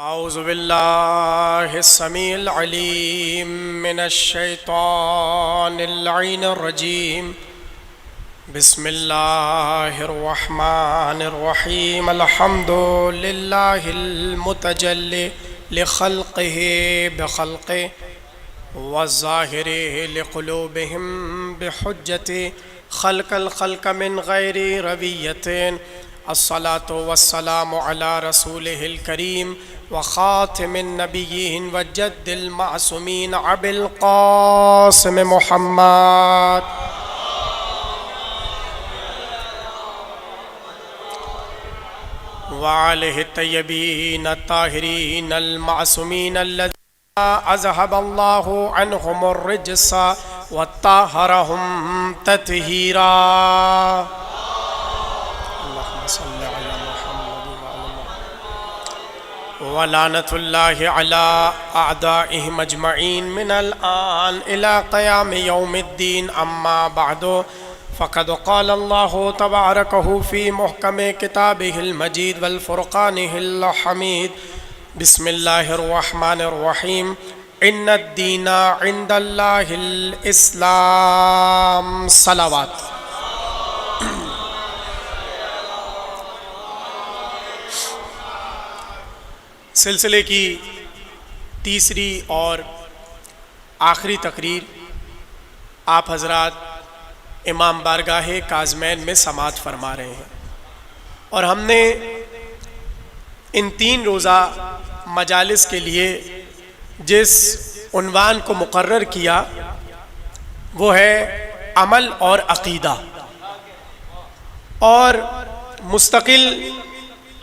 اعوذ باللہ السمیع العلیم من الشیطان اللعین الرجیم بسم اللہ الرحمن الرحیم الحمد للہ المتجلی لخلقہ بخلقہ والظاہر لقلوبہم بحجت خلق الخلق من غیر رویت الصلاة والسلام علی رسولہ الکریم وخاتم النبیین وجد المعصومین ابی القاسم محمد وآلہ الطیبین الطاہرین المعصومین الذین اذهب اللہ عنہم الرجس وطہرہم تطہیرا ولعنت اللہ علی اعدائہم اجمعین من الآن الى قیام یوم الدین اما بعد فقد قال اللہ تبارکہ فی محکم کتابہ المجید والفرقانہ الحمید بسم اللہ الرحمن الرحیم ان الدین عند اللہ الاسلام صلوات سلسلے کی تیسری اور آخری تقریر آپ حضرات امام بارگاہ کاظمین میں سماعت فرما رہے ہیں، اور ہم نے ان 3 روزہ مجالس کے لیے جس عنوان کو مقرر کیا وہ ہے عمل اور عقیدہ، اور مستقل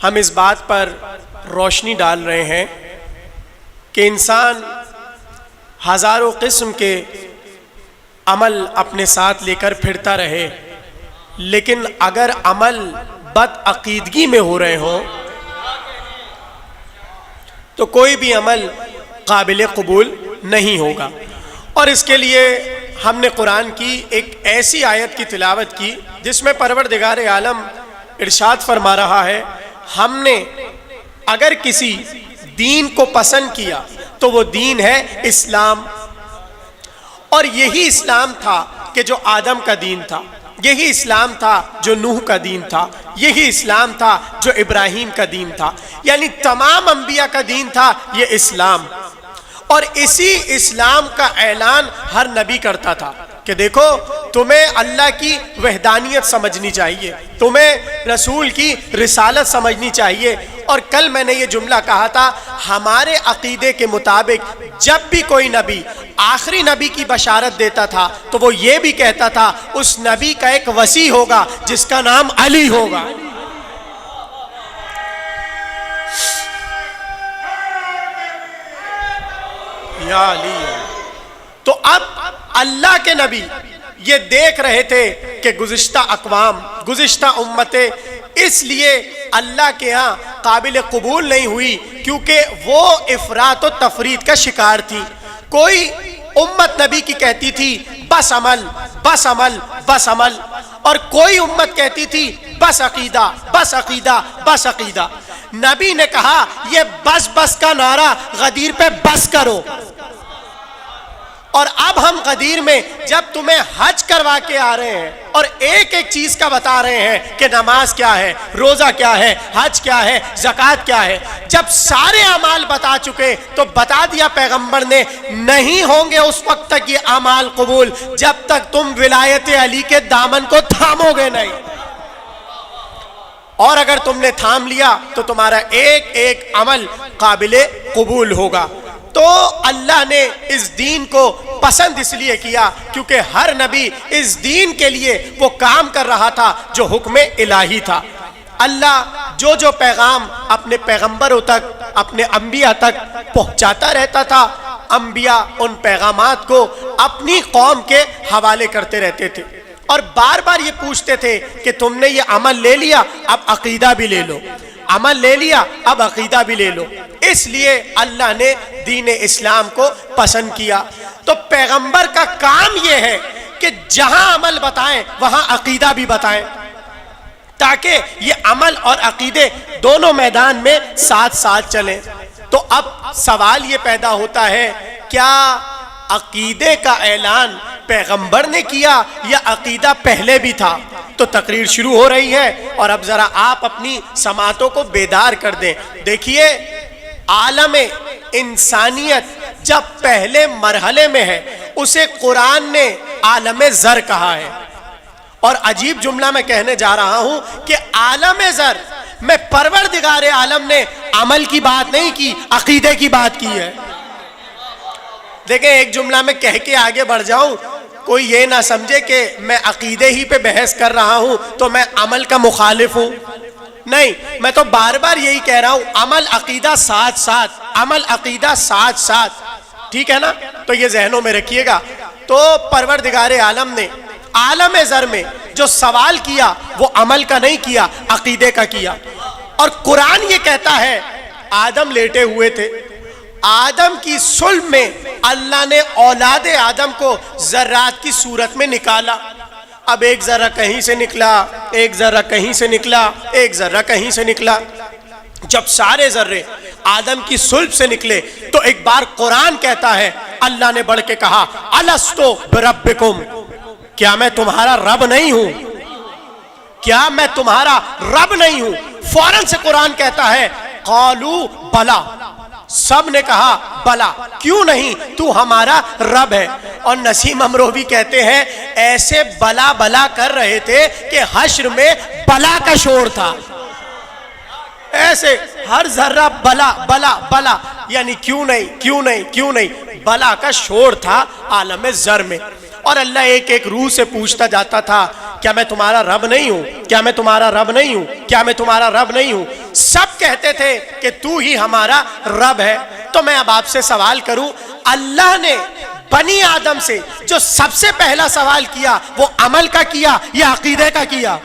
ہم اس بات پر روشنی ڈال رہے ہیں کہ انسان ہزاروں قسم کے عمل اپنے ساتھ لے کر پھرتا رہے، لیکن اگر عمل بد عقیدگی میں ہو رہے ہوں تو کوئی بھی عمل قابل قبول نہیں ہوگا۔ اور اس کے لیے ہم نے قرآن کی ایک ایسی آیت کی تلاوت کی جس میں پروردگار عالم ارشاد فرما رہا ہے، ہم نے اگر کسی دین کو پسند کیا تو وہ دین ہے اسلام، اور یہی اسلام تھا کہ جو آدم کا دین تھا، یہی اسلام تھا جو نوح کا دین تھا، یہی اسلام تھا جو ابراہیم کا دین تھا، یعنی تمام انبیاء کا دین تھا یہ اسلام۔ اور اسی اسلام کا اعلان ہر نبی کرتا تھا کہ دیکھو تمہیں اللہ کی وحدانیت سمجھنی چاہیے، تمہیں رسول کی رسالت سمجھنی چاہیے۔ اور کل میں نے یہ جملہ کہا تھا، ہمارے عقیدے کے مطابق جب بھی کوئی نبی آخری نبی کی بشارت دیتا تھا تو وہ یہ بھی کہتا تھا اس نبی کا ایک وصی ہوگا جس کا نام علی ہوگا۔ یا علی۔ تو اب اللہ کے نبی یہ دیکھ رہے تھے کہ گزشتہ اقوام، گزشتہ امتیں اس لیے اللہ کے ہاں قابل قبول نہیں ہوئی کیونکہ وہ افراط و تفرید کا شکار تھی۔ کوئی امت نبی کی کہتی تھی بس عمل بس عمل بس عمل، اور کوئی امت کہتی تھی بس عقیدہ بس عقیدہ بس عقیدہ۔ نبی نے کہا یہ بس بس کا نعرہ غدیر پہ بس کرو۔ اور اب ہم غدیر میں جب تمہیں حج کروا کے آ رہے ہیں اور ایک ایک چیز کا بتا رہے ہیں کہ نماز کیا ہے، روزہ کیا ہے، حج کیا ہے، زکوٰۃ کیا ہے، جب سارے اعمال بتا چکے تو بتا دیا پیغمبر نے نہیں ہوں گے اس وقت تک یہ اعمال قبول جب تک تم ولایت علی کے دامن کو تھامو گے نہیں، اور اگر تم نے تھام لیا تو تمہارا ایک ایک عمل قابل قبول ہوگا۔ تو اللہ نے اس دین کو پسند اس لیے کیا کیونکہ ہر نبی اس دین کے لیے وہ کام کر رہا تھا جو حکم الہی تھا۔ اللہ جو پیغام اپنے پیغمبروں تک، اپنے انبیاء تک پہنچاتا رہتا تھا، انبیاء ان پیغامات کو اپنی قوم کے حوالے کرتے رہتے تھے، اور بار بار یہ پوچھتے تھے کہ تم نے یہ عمل لے لیا اب عقیدہ بھی لے لو، عمل لے لیا اب عقیدہ بھی لے لو۔ اس لیے اللہ نے دین اسلام کو پسند کیا۔ تو پیغمبر کا کام یہ ہے کہ جہاں عمل بتائیں وہاں عقیدہ بھی بتائیں، تاکہ یہ عمل اور عقیدے دونوں میدان میں ساتھ ساتھ چلیں۔ تو اب سوال یہ پیدا ہوتا ہے، کیا عقیدے کا اعلان پیغمبر نے کیا یا عقیدہ پہلے بھی تھا؟ تو تقریر شروع ہو رہی ہے، اور اب ذرا آپ اپنی سماعتوں کو بیدار کر دیں۔ دیکھیے، عالم انسانیت جب پہلے مرحلے میں ہے اسے قرآن نے عالم زر کہا ہے، اور عجیب جملہ میں کہنے جا رہا ہوں کہ عالم زر میں پروردگار عالم نے عمل کی بات نہیں کی، عقیدے کی بات کی ہے۔ دیکھیں، ایک جملہ میں کہہ کے آگے بڑھ جاؤں، کوئی یہ نہ سمجھے کہ میں عقیدے ہی پہ بحث کر رہا ہوں تو میں عمل کا مخالف ہوں، نہیں، میں تو بار بار یہی کہہ رہا ہوں، عمل عقیدہ ساتھ ساتھ، عمل عقیدہ ساتھ ساتھ، ٹھیک ہے نا؟ تو یہ ذہنوں میں رکھیے گا۔ تو پروردگار عالم نے عالم زر میں جو سوال کیا وہ عمل کا نہیں کیا، عقیدے کا کیا۔ اور قرآن یہ کہتا ہے، آدم لیٹے ہوئے تھے، آدم کی صلب میں اللہ نے اولاد آدم کو ذرات کی صورت میں نکالا۔ اب ایک ذرہ کہیں سے نکلا، ایک ذرہ کہیں سے نکلا، ایک ذرہ کہیں سے نکلا۔ جب سارے ذرے آدم کی صلب سے نکلے تو ایک بار قرآن کہتا ہے، اللہ نے بڑھ کے کہا، الستو بربکم، کیا میں تمہارا رب نہیں ہوں؟ کیا میں تمہارا رب نہیں ہوں؟ فوراً سے قرآن کہتا ہے، قالوا بلا، سب نے کہا بلا، کیوں نہیں، تو ہمارا رب ہے۔ اور نسیم امروہوی کہتے ہیں، ایسے بلا بلا کر رہے تھے کہ حشر میں بلا کا شور تھا، ایسے ہر ذرہ بلا بلا بلا، یعنی کیوں نہیں کیوں نہیں کیوں نہیں، بلا کا شور تھا عالم زر میں۔ اور اللہ ایک ایک روح سے پوچھتا جاتا تھا، کیا میں تمہارا رب نہیں ہوں؟ کیا میں تمہارا رب نہیں ہوں؟ کیا میں تمہارا رب نہیں ہوں؟ سب کہتے تھے کہ تو ہی ہمارا رب ہے۔ تو میں اب آپ سے سوال کروں، اللہ نے بنی آدم سے جو سب سے پہلا سوال کیا وہ عمل کا کیا یا عقیدے کا کیا؟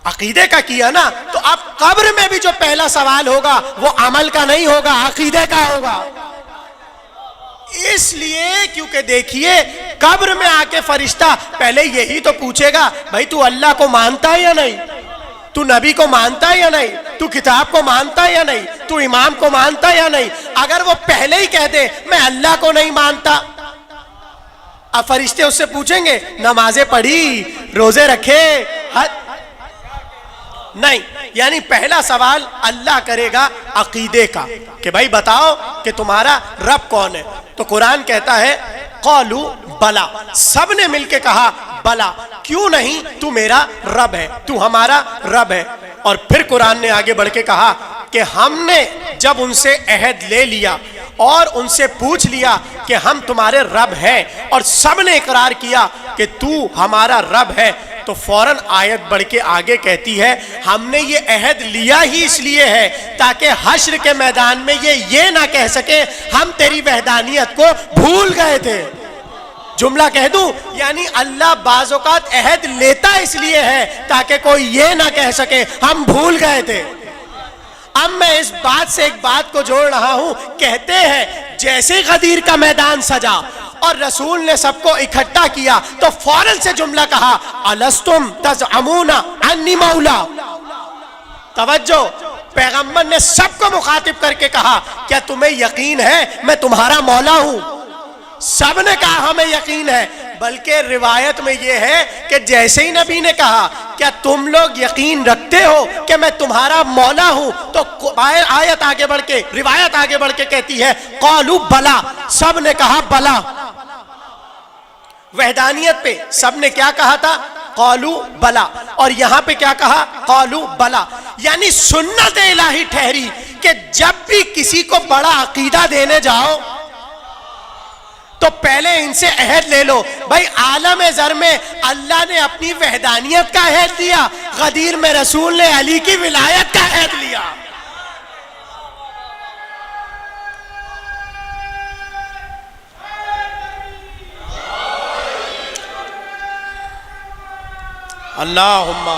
عقیدے کا کیا نا۔ تو اب قبر میں بھی جو پہلا سوال ہوگا وہ عمل کا نہیں ہوگا، عقیدے کا ہوگا۔ اس لیے کیونکہ دیکھیے، قبر میں آ کے فرشتہ پہلے یہی تو پوچھے گا، بھائی تو اللہ کو مانتا ہے یا نہیں؟ تو نبی کو مانتا ہے یا نہیں؟ تو کتاب کو مانتا ہے یا نہیں؟ تو امام کو مانتا ہے یا نہیں؟ اگر وہ پہلے ہی کہہ دے میں اللہ کو نہیں مانتا، اب فرشتے اس سے پوچھیں گے نمازیں پڑھی، روزے رکھے، نہیں، یعنی پہلا سوال اللہ کرے گا عقیدے کا، کہ بھائی بتاؤ کہ تمہارا رب کون ہے؟ تو قرآن کہتا ہے، قالوا بلا، سب نے مل کے کہا بلا، کیوں نہیں، تو میرا رب ہے، تو ہمارا رب ہے۔ اور پھر قرآن نے آگے بڑھ کے کہا کہ ہم نے جب ان سے عہد لے لیا اور ان سے پوچھ لیا کہ ہم تمہارے رب ہیں، اور سب نے اقرار کیا کہ تو ہمارا رب ہے، تو فوراً آیت بڑھ کے آگے کہتی ہے، ہم نے یہ عہد لیا ہی اس لیے ہے تاکہ حشر کے میدان میں یہ نہ کہہ سکے ہم تیری وحدانیت کو بھول گئے تھے۔ جملہ کہہ دوں، یعنی اللہ بعض اوقات عہد لیتا اس لیے ہے تاکہ کوئی یہ نہ کہہ سکے ہم بھول گئے تھے۔ اب میں اس بات سے ایک بات کو جوڑ رہا ہوں، کہتے ہیں جیسے غدیر کا میدان سجا اور رسول نے سب کو اکٹھا کیا تو فوراً سے جملہ کہا، الستم تزعمون انی مولا۔ توجہ، پیغمبر نے سب کو مخاطب کر کے کہا، کیا تمہیں یقین ہے میں تمہارا مولا ہوں؟ سب نے کہا ہمیں یقین ہے، بلکہ روایت میں یہ ہے کہ جیسے ہی نبی نے کہا کیا تم لوگ یقین رکھتے ہو کہ میں تمہارا مولا ہوں، تو آیت آگے بڑھ کے، روایت آگے بڑھ کے کہتی ہے، قالوا بلا، سب نے کہا بلا۔ وحدانیت پہ سب نے کیا کہا تھا؟ قالوا بلا۔ اور یہاں پہ کیا کہا؟ قالوا بلا، یعنی سنت الہی ٹھہری کہ جب بھی کسی کو بڑا عقیدہ دینے جاؤ تو پہلے ان سے عہد لے لو۔ بھائی عالم زر میں اللہ نے اپنی وحدانیت کا عہد لیا، غدیر میں رسول نے علی کی ولایت کا عہد لیا۔ اللہم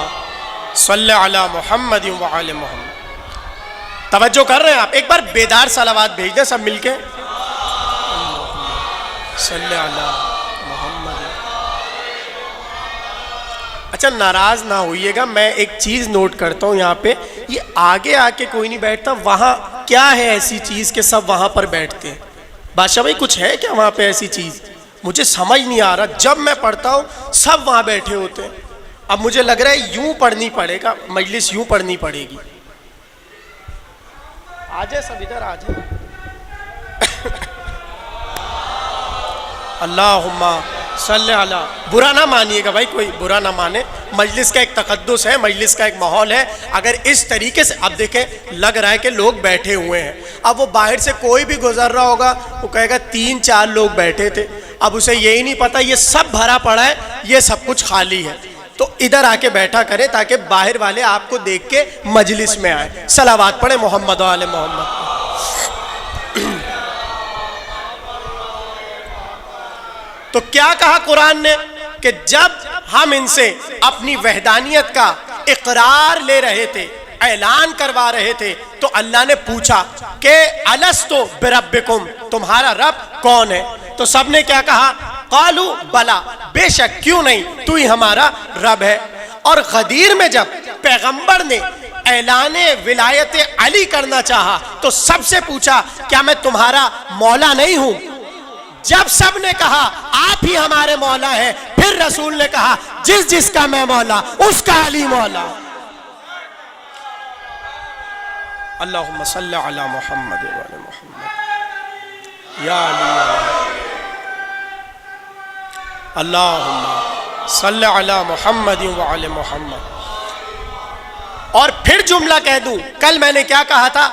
صلی علی محمد وعلی محمد۔ توجہ کر رہے ہیں آپ؟ ایک بار بیدار صلوات بھیج دیں سب مل کے، صلی علی محمد۔ اچھا ناراض نہ ہوئیے گا، میں ایک چیز نوٹ کرتا ہوں یہاں پہ، یہ آگے آ کے کوئی نہیں بیٹھتا، وہاں کیا ہے ایسی چیز کہ سب وہاں پر بیٹھتے ہیں؟ بادشاہ بھائی کچھ ہے کیا وہاں پہ ایسی چیز؟ مجھے سمجھ نہیں آ رہا، جب میں پڑھتا ہوں سب وہاں بیٹھے ہوتے ہیں۔ اب مجھے لگ رہا ہے یوں پڑھنی پڑے گا، مجلس یوں پڑھنی پڑے گی۔ آ جائے سب ادھر آ جائے۔ اللہم صلی علی، برا نہ مانیے گا بھائی، کوئی برا نہ مانے، مجلس کا ایک تقدس ہے، مجلس کا ایک ماحول ہے۔ اگر اس طریقے سے اب دیکھیں لگ رہا ہے کہ لوگ بیٹھے ہوئے ہیں، اب وہ باہر سے کوئی بھی گزر رہا ہوگا وہ کہے گا 3-4 لوگ بیٹھے تھے، اب اسے یہی نہیں پتا یہ سب بھرا پڑا ہے، یہ سب کچھ خالی ہے۔ تو ادھر آ کے بیٹھا کرے تاکہ باہر والے آپ کو دیکھ کے مجلس میں آئے۔ صلوات پڑھے محمد و آل محمد۔ تو کیا کہا قرآن نے کہ جب ہم ان سے اپنی وحدانیت کا اقرار لے رہے تھے، اعلان کروا رہے تھے، تو اللہ نے پوچھا کہ الستو بربکم، تمہارا رب کون ہے؟ تو سب نے کیا کہا؟ قالو بلا، بے شک کیوں نہیں، تو ہی ہمارا رب ہے۔ اور غدیر میں جب پیغمبر نے اعلان ولایت علی کرنا چاہا تو سب سے پوچھا کیا میں تمہارا مولا نہیں ہوں؟ جب سب نے کہا آپ ہی ہمارے مولا ہیں، پھر رسول نے کہا جس جس کا میں مولا اس کا علی مولا۔ اللہم صلی علی محمد و علی محمد یا علی، اللہم صلی علی محمد و علی محمد۔ اور پھر جملہ کہہ دوں، کل میں نے کیا کہا تھا؟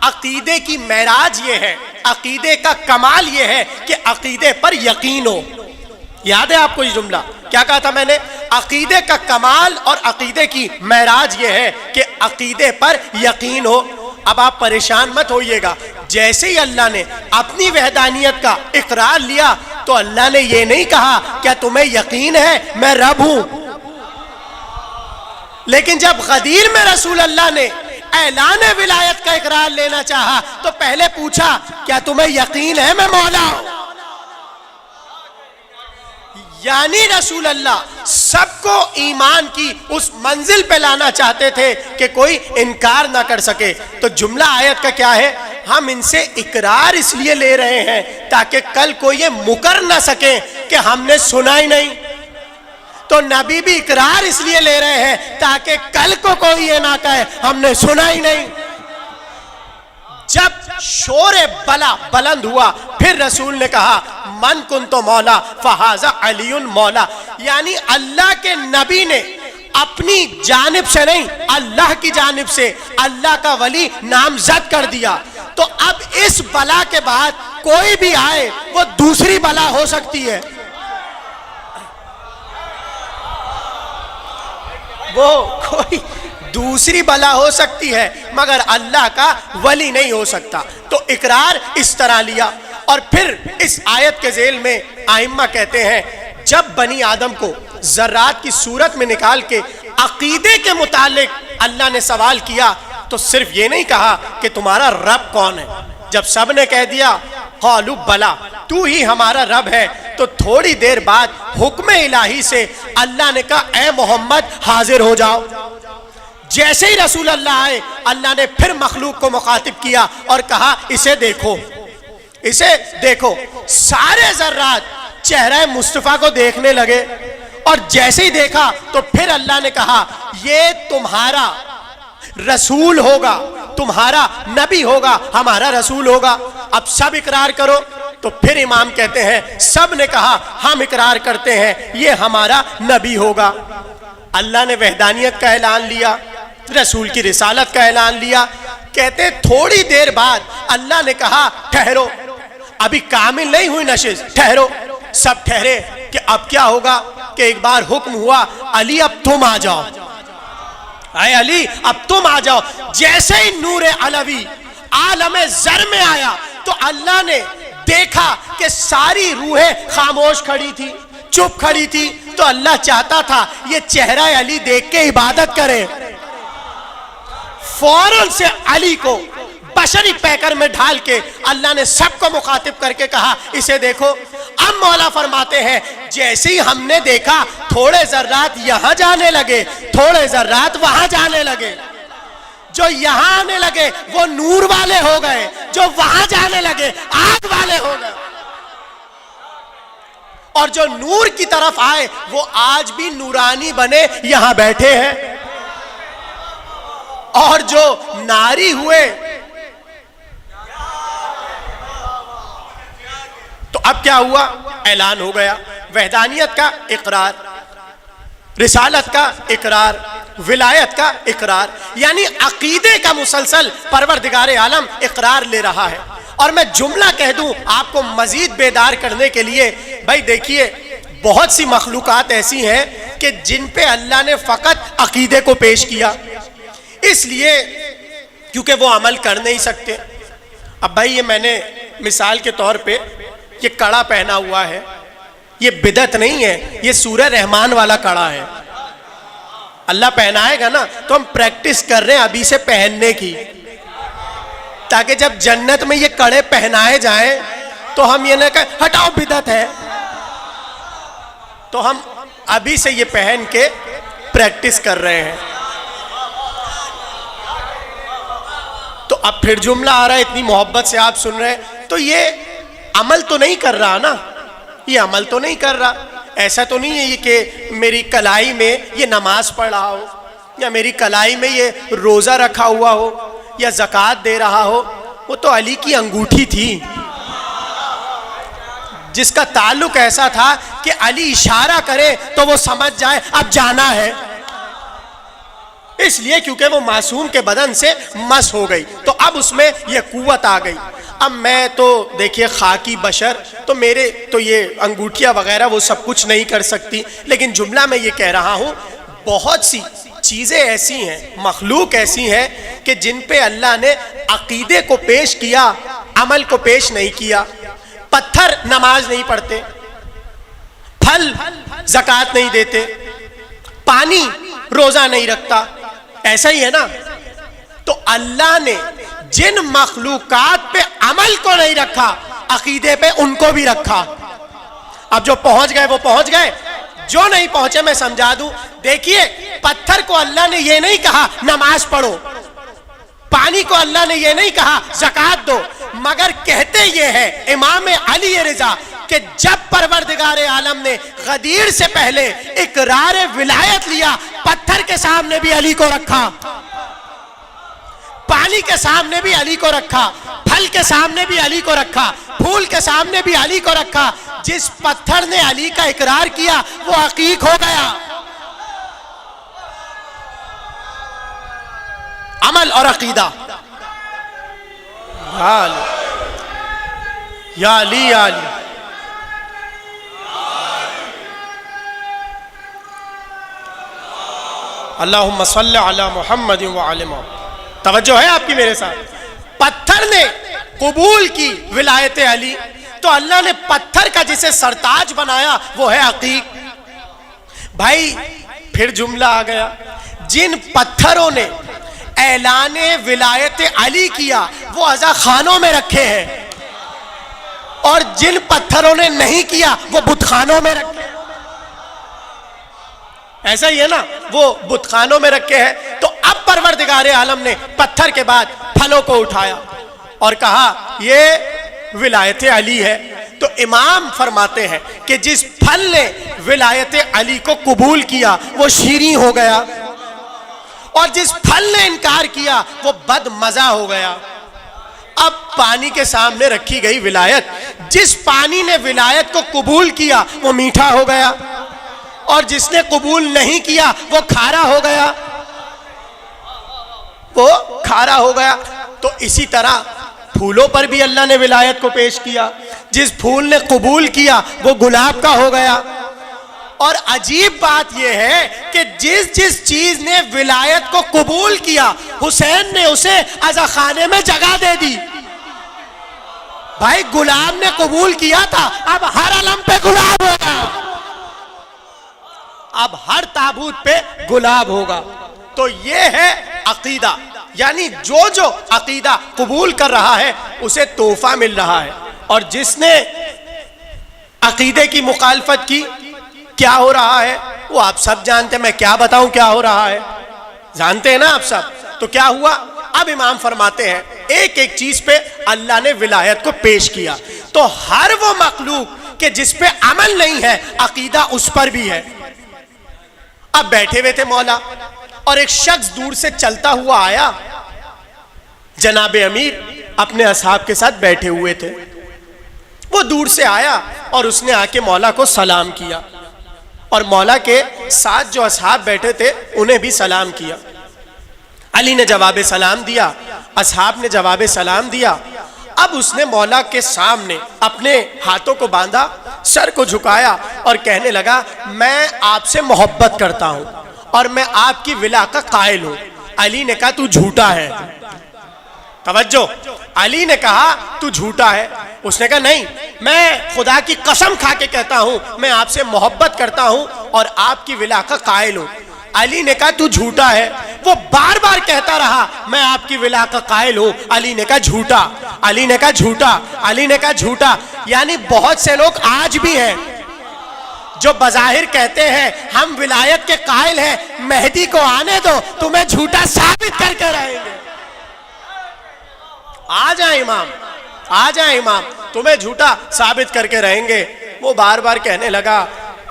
عقیدے کی معراج یہ ہے، عقیدے کا کمال یہ ہے کہ عقیدے پر یقین ہو۔ یاد ہے آپ کو یہ جملہ؟ کیا کہا تھا میں نے؟ عقیدے کا کمال اور عقیدے کی معراج یہ ہے کہ عقیدے پر یقین ہو۔ اب آپ پریشان مت ہوئیے گا، جیسے ہی اللہ نے اپنی وحدانیت کا اقرار لیا تو اللہ نے یہ نہیں کہا کیا تمہیں یقین ہے میں رب ہوں؟ لیکن جب غدیر میں رسول اللہ نے اعلان ولایت کا اقرار لینا چاہا تو پہلے پوچھا کیا تمہیں یقین ہے میں مولا ہوں؟ یعنی رسول اللہ سب کو ایمان کی اس منزل پہ لانا چاہتے تھے کہ کوئی انکار نہ کر سکے۔ تو جملہ آیت کا کیا ہے؟ ہم ان سے اقرار اس لیے لے رہے ہیں تاکہ کل کوئی یہ مکر نہ سکے کہ ہم نے سنا ہی نہیں۔ تو نبی بھی اقرار اس لیے لے رہے ہیں تاکہ کل کو کوئی یہ نہ کہے ہم نے سنا ہی نہیں۔ جب شور بلا بلند ہوا پھر رسول نے کہا من کنت مولا فہذا علی مولا، یعنی اللہ کے نبی نے اپنی جانب سے نہیں اللہ کی جانب سے اللہ کا ولی نامزد کر دیا۔ تو اب اس بلا کے بعد کوئی بھی آئے وہ دوسری بلا ہو سکتی ہے، وہ کوئی دوسری بلا ہو سکتی ہے مگر اللہ کا ولی نہیں ہو سکتا۔ تو اقرار اس طرح لیا۔ اور پھر اس آیت کے ذیل میں ائمہ کہتے ہیں جب بنی آدم کو ذرات کی صورت میں نکال کے عقیدے کے متعلق اللہ نے سوال کیا تو صرف یہ نہیں کہا کہ تمہارا رب کون ہے۔ جب سب نے کہہ دیا قالوا بلا، تو ہی ہمارا رب ہے، تو تھوڑی دیر بعد حکم الہی سے اللہ نے کہا اے محمد حاضر ہو جاؤ۔ جیسے ہی رسول اللہ آئے اللہ نے پھر مخلوق کو مخاطب کیا اور کہا اسے دیکھو، اسے دیکھو۔ سارے ذرات چہرہ مصطفیٰ کو دیکھنے لگے اور جیسے ہی دیکھا تو پھر اللہ نے کہا یہ تمہارا رسول ہوگا، تمہارا نبی ہوگا، ہمارا رسول ہوگا۔ اب سب اقرار کرو۔ تو پھر امام کہتے ہیں سب نے کہا ہم اقرار کرتے ہیں یہ ہمارا نبی ہوگا۔ اللہ نے وحدانیت کا اعلان لیا، رسول کی رسالت کا اعلان لیا۔ کہتے تھوڑی دیر بعد اللہ نے کہا ٹھہرو، ابھی کامل نہیں ہوئی نشست، ٹھہرو۔ سب ٹھہرے کہ اب کیا ہوگا؟ کہ ایک بار حکم ہوا علی اب تم آ جاؤ، اے علی اب تم آ جاؤ۔ جیسے ہی نور علوی عالم زر میں آیا تو اللہ نے دیکھا کہ ساری روحیں خاموش کھڑی تھی، چپ کھڑی تھی، تو اللہ چاہتا تھا یہ چہرہ علی دیکھ کے عبادت کرے۔ فوراً سے علی کو بشری پیکر میں ڈھال کے اللہ نے سب کو مخاطب کر کے کہا اسے دیکھو۔ اب مولا فرماتے ہیں جیسے ہی ہم نے دیکھا تھوڑے ذرات یہاں جانے لگے، تھوڑے ذرات وہاں جانے لگے۔ جو یہاں آنے لگے وہ نور والے ہو گئے، جو وہاں جانے لگے آگ والے ہو گئے، اور جو نور کی طرف آئے وہ آج بھی نورانی بنے یہاں بیٹھے ہیں، اور جو ناری ہوئے تو اب کیا ہوا؟ اعلان ہو گیا وحدانیت کا اقرار، رسالت کا اقرار، ولایت کا اقرار، یعنی عقیدے کا مسلسل پروردگار عالم اقرار لے رہا ہے۔ اور میں جملہ کہہ دوں آپ کو مزید بیدار کرنے کے لیے، بھائی دیکھیے بہت سی مخلوقات ایسی ہیں کہ جن پہ اللہ نے فقط عقیدے کو پیش کیا، اس لیے کیونکہ وہ عمل کر نہیں سکتے۔ اب بھائی یہ میں نے مثال کے طور پہ یہ کڑا پہنا ہوا ہے، یہ بدعت نہیں ہے، یہ سورہ رحمان والا کڑا ہے، اللہ پہنائے گا نا تو ہم پریکٹس کر رہے ہیں ابھی سے پہننے کی، تاکہ جب جنت میں یہ کڑے پہنائے جائیں تو ہم یہ نہ کہیں ہٹاؤ بدعت ہے، تو ہم ابھی سے یہ پہن کے پریکٹس کر رہے ہیں۔ تو اب پھر جملہ آ رہا ہے، اتنی محبت سے آپ سن رہے ہیں، تو یہ عمل تو نہیں کر رہا نا، یہ عمل تو نہیں کر رہا، ایسا تو نہیں ہے یہ کہ میری کلائی میں یہ نماز پڑھ رہا ہو، یا میری کلائی میں یہ روزہ رکھا ہوا ہو، یا زکوٰۃ دے رہا ہو، وہ تو علی کی انگوٹھی تھی جس کا تعلق ایسا تھا کہ علی اشارہ کرے تو وہ سمجھ جائے اب جانا ہے، اس لیے کیونکہ وہ معصوم کے بدن سے مس ہو گئی، تو اب اس میں یہ قوت آ گئی۔ اب میں تو دیکھیے خاکی بشر، تو میرے تو یہ انگوٹھیاں وغیرہ وہ سب کچھ نہیں کر سکتی، لیکن جملہ میں یہ کہہ رہا ہوں بہت سی چیزیں ایسی ہیں، مخلوق ایسی ہیں کہ جن پہ اللہ نے عقیدے کو پیش کیا، عمل کو پیش نہیں کیا۔ پتھر نماز نہیں پڑھتے، پھل زکوٰۃ نہیں دیتے، پانی روزہ نہیں رکھتا، ایسا ہی ہے نا۔ تو اللہ نے جن مخلوقات پہ عمل کو نہیں رکھا، عقیدے پہ ان کو بھی رکھا۔ اب جو پہنچ گئے وہ پہنچ گئے، جو نہیں پہنچے میں سمجھا دوں۔ دیکھیے پتھر کو اللہ نے یہ نہیں کہا نماز پڑھو، پانی کو اللہ نے یہ نہیں کہا زکوٰۃ دو، مگر کہتے یہ ہے امام علی رضا کہ جب پروردگار عالم نے غدیر سے پہلے اقرار ولایت لیا، پتھر کے سامنے بھی علی کو رکھا، پانی کے سامنے بھی علی کو رکھا، پھل کے سامنے بھی علی کو رکھا، پھول کے سامنے بھی علی کو رکھا۔ جس پتھر نے علی کا اقرار کیا وہ عقیق ہو گیا۔ عمل اور عقیدہ، یا علی یا علی یا علی۔ اللہم صلی علی محمد وعلی محمد۔ توجہ ہے آپ کی میرے ساتھ؟ پتھر نے قبول کی ولایت علی، تو اللہ نے پتھر کا جسے سرتاج بنایا وہ ہے عقیق۔ بھائی پھر جملہ آ گیا، جن پتھروں نے اعلان ولایت علی کیا وہ عزا خانوں میں رکھے ہیں، اور جن پتھروں نے نہیں کیا وہ بت خانوں میں رکھے ہیں، ایسا ہی ہے نا، وہ بت خانوں میں رکھے ہیں۔ تو اب پروردگار عالم نے پتھر کے بعد پھلوں کو اٹھایا اور کہا یہ ولایت علی ہے۔ تو امام فرماتے ہیں کہ جس پھل نے ولایت علی کو قبول کیا وہ شیریں ہو گیا، اور جس پھل نے انکار کیا وہ بد مزہ ہو گیا۔ اب پانی کے سامنے رکھی گئی ولایت، جس پانی نے ولایت کو قبول کیا وہ میٹھا ہو گیا، اور جس نے قبول نہیں کیا وہ کھارا ہو گیا، وہ کھارا ہو گیا۔ تو اسی طرح پھولوں پر بھی اللہ نے ولایت کو پیش کیا، جس پھول نے قبول کیا وہ گلاب کا ہو گیا۔ اور عجیب بات یہ ہے کہ جس جس چیز نے ولایت کو قبول کیا حسین نے اسے عزا خانے میں جگہ دے دی۔ بھائی گلاب نے قبول کیا تھا، اب ہر علم پہ گلاب ہوگا، اب ہر تابوت پہ گلاب ہوگا۔ تو یہ ہے عقیدہ، یعنی جو عقیدہ قبول کر رہا ہے اسے تحفہ مل رہا ہے، اور جس نے عقیدے کی مخالفت کی کیا ہو رہا ہے وہ آپ سب جانتے ہیں، میں کیا بتاؤں کیا ہو رہا ہے، جانتے ہیں نا آپ سب۔ تو کیا ہوا؟ اب امام فرماتے ہیں ایک ایک چیز پہ اللہ نے ولایت کو پیش کیا. تو ہر وہ مخلوق کہ جس پہ عمل نہیں ہے عقیدہ اس پر بھی ہے. اب بیٹھے ہوئے تھے مولا اور ایک شخص دور سے چلتا ہوا آیا. جناب امیر اپنے اصحاب کے ساتھ بیٹھے ہوئے تھے. وہ دور سے آیا اور اس نے آ کے مولا کو سلام کیا اور مولا کے ساتھ جو اصحاب بیٹھے تھے انہیں بھی سلام کیا. علی نے جواب سلام دیا, اصحاب نے جواب سلام دیا. اب اس نے مولا کے سامنے اپنے ہاتھوں کو باندھا, سر کو جھکایا اور کہنے لگا میں آپ سے محبت کرتا ہوں اور میں آپ کی ولا کا قائل ہوں. علی نے کہا تو جھوٹا ہے. توجہ, علی نے کہا تو جھوٹا ہے. اس نے کہا نہیں, میں خدا کی قسم کھا کے کہتا ہوں میں آپ سے محبت کرتا ہوں اور آپ کی ولا کا قائل ہوں. علی نے کہا تو جھوٹا ہے. وہ بار بار کہتا رہا میں آپ کی ولا کا قائل ہوں. علی نے کہا جھوٹا, علی نے کہا جھوٹا, علی نے کہا جھوٹا. یعنی بہت سے لوگ آج بھی ہیں جو بظاہر کہتے ہیں ہم ولایت کے قائل ہیں, مہدی کو آنے دو تمہیں جھوٹا ثابت کر کے رہیں گے. آ جائیں امام, آ جائیں امام, تمہیں جھوٹا ثابت کر کے رہیں گے. وہ بار بار کہنے لگا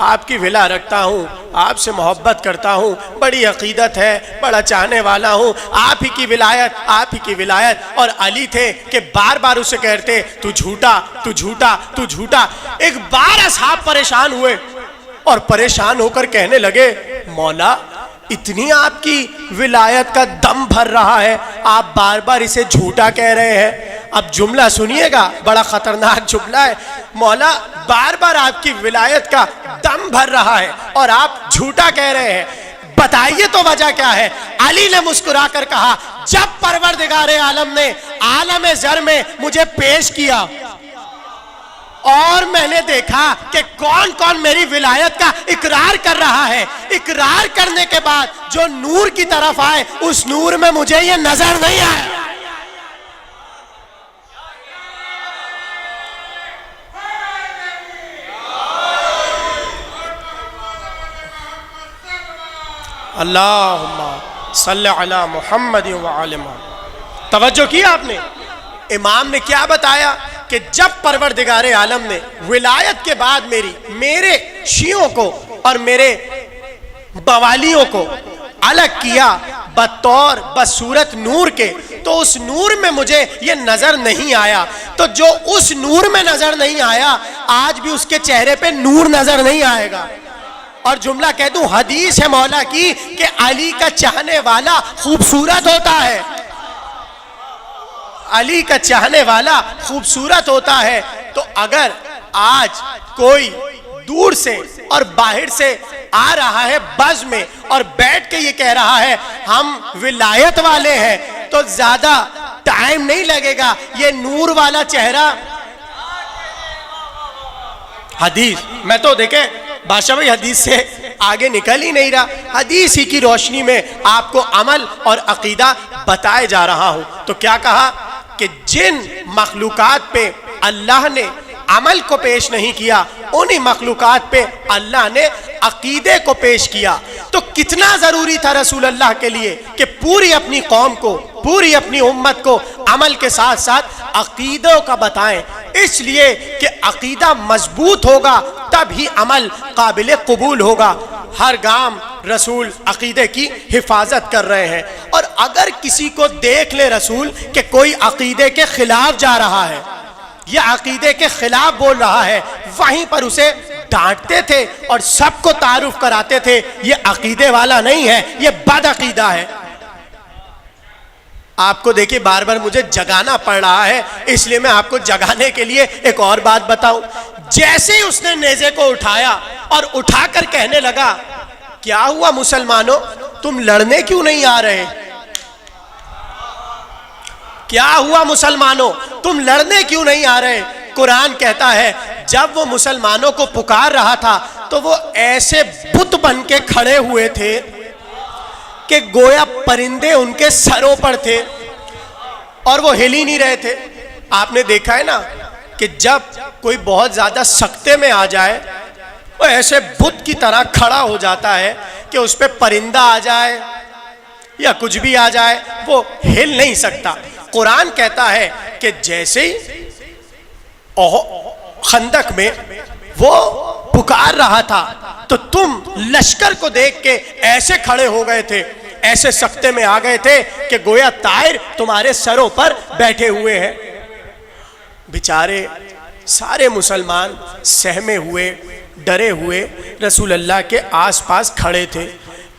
آپ کی ولا رکھتا ہوں, آپ سے محبت کرتا ہوں, بڑی عقیدت ہے, بڑا چاہنے والا ہوں, آپ ہی کی ولایت, آپ ہی کی ولایت. اور علی تھے کہ بار بار اسے کہتے تو جھوٹا, تو جھوٹا, تو جھوٹا. ایک بار اصحاب پریشان ہوئے اور پریشان ہو کر کہنے لگے مولا اتنی آپ کی ولایت کا دم بھر رہا ہے, آپ بار بار اسے جھوٹا کہہ رہے ہیں. اب جملہ سنیے گا, بڑا خطرناک جملہ ہے. مولا بار بار آپ کی ولایت کا دم بھر رہا ہے اور آپ جھوٹا کہہ رہے ہیں, بتائیے تو وجہ کیا ہے؟ علی نے مسکرا کر کہا جب پروردگار عالم نے عالم ذر میں مجھے پیش کیا اور میں نے دیکھا کہ کون کون میری ولایت کا اقرار کر رہا ہے, اقرار کرنے کے بعد جو نور کی طرف آئے اس نور میں مجھے یہ نظر نہیں آیا. اللہم صلی علی محمد وعلی محمد. توجہ کی آپ نے؟ امام نے کیا بتایا کہ جب پروردگار عالم نے ولایت کے بعد میرے شیعوں کو اور میرے بوالیوں کو الگ کیا بطور بصورت نور کے, تو اس نور میں مجھے یہ نظر نہیں آیا. تو جو اس نور میں نظر نہیں آیا آج بھی اس کے چہرے پہ نور نظر نہیں آئے گا. اور جملہ کہہ دوں, حدیث ہے مولا کی کہ علی کا چاہنے والا خوبصورت ہوتا ہے, علی کا چاہنے والا خوبصورت ہوتا ہے. تو اگر آج کوئی دور سے اور باہر سے آ رہا ہے بز میں اور بیٹھ کے یہ کہہ رہا ہے ہم ولایت والے ہیں, تو زیادہ ٹائم نہیں لگے گا یہ نور والا چہرہ. حدیث میں تو دیکھیں بادشاہ بھائی حدیث سے آگے نکل ہی نہیں رہا, حدیث ہی کی روشنی میں آپ کو عمل اور عقیدہ بتائے جا رہا ہوں. تو کیا کہا کہ جن مخلوقات پہ اللہ نے عمل کو پیش نہیں کیا انہی مخلوقات پہ اللہ نے عقیدے کو پیش کیا. تو کتنا ضروری تھا رسول اللہ کے لیے کہ پوری اپنی قوم کو, پوری اپنی امت کو عمل کے ساتھ ساتھ عقیدوں کا بتائیں, اس لیے کہ عقیدہ مضبوط ہوگا تب ہی عمل قابل قبول ہوگا. ہر گام رسول عقیدے کی حفاظت کر رہے ہیں, اور اگر کسی کو دیکھ لے رسول کہ کوئی عقیدے کے خلاف جا رہا ہے یا عقیدے کے خلاف بول رہا ہے, وہیں پر اسے ڈانٹتے تھے اور سب کو تعارف کراتے تھے یہ عقیدے والا نہیں ہے, یہ بد عقیدہ ہے. آپ کو دیکھیں بار بار مجھے جگانا پڑ رہا ہے, اس لیے میں آپ کو جگانے کے لیے ایک اور بات بتاؤں. جیسے ہی اس نے نیزے کو اٹھایا اور اٹھا کر کہنے لگا کیا ہوا مسلمانوں, تم لڑنے کیوں نہیں آ رہے؟ کیا ہوا مسلمانوں, تم لڑنے کیوں نہیں آ رہے؟ قرآن کہتا ہے جب وہ مسلمانوں کو پکار رہا تھا تو وہ ایسے بت بن کے کھڑے ہوئے تھے کہ گویا پرندے ان کے سروں پر تھے اور وہ ہل ہی نہیں رہے تھے. آپ نے دیکھا ہے نا کہ جب کوئی بہت زیادہ سکتے میں آ جائے وہ ایسے بت کی طرح کھڑا ہو جاتا ہے کہ اس پہ پرندہ آ جائے یا کچھ بھی آ جائے وہ ہل نہیں سکتا۔ قرآن کہتا ہے کہ جیسے ہی خندق میں وہ پکار رہا تھا تو تم لشکر کو دیکھ کے ایسے کھڑے ہو گئے تھے، ایسے سکتے میں آ گئے تھے کہ گویا طائر تمہارے سروں پر بیٹھے ہوئے ہیں۔ بیچارے سارے مسلمان سہمے ہوئے، ڈرے ہوئے رسول اللہ کے آس پاس کھڑے تھے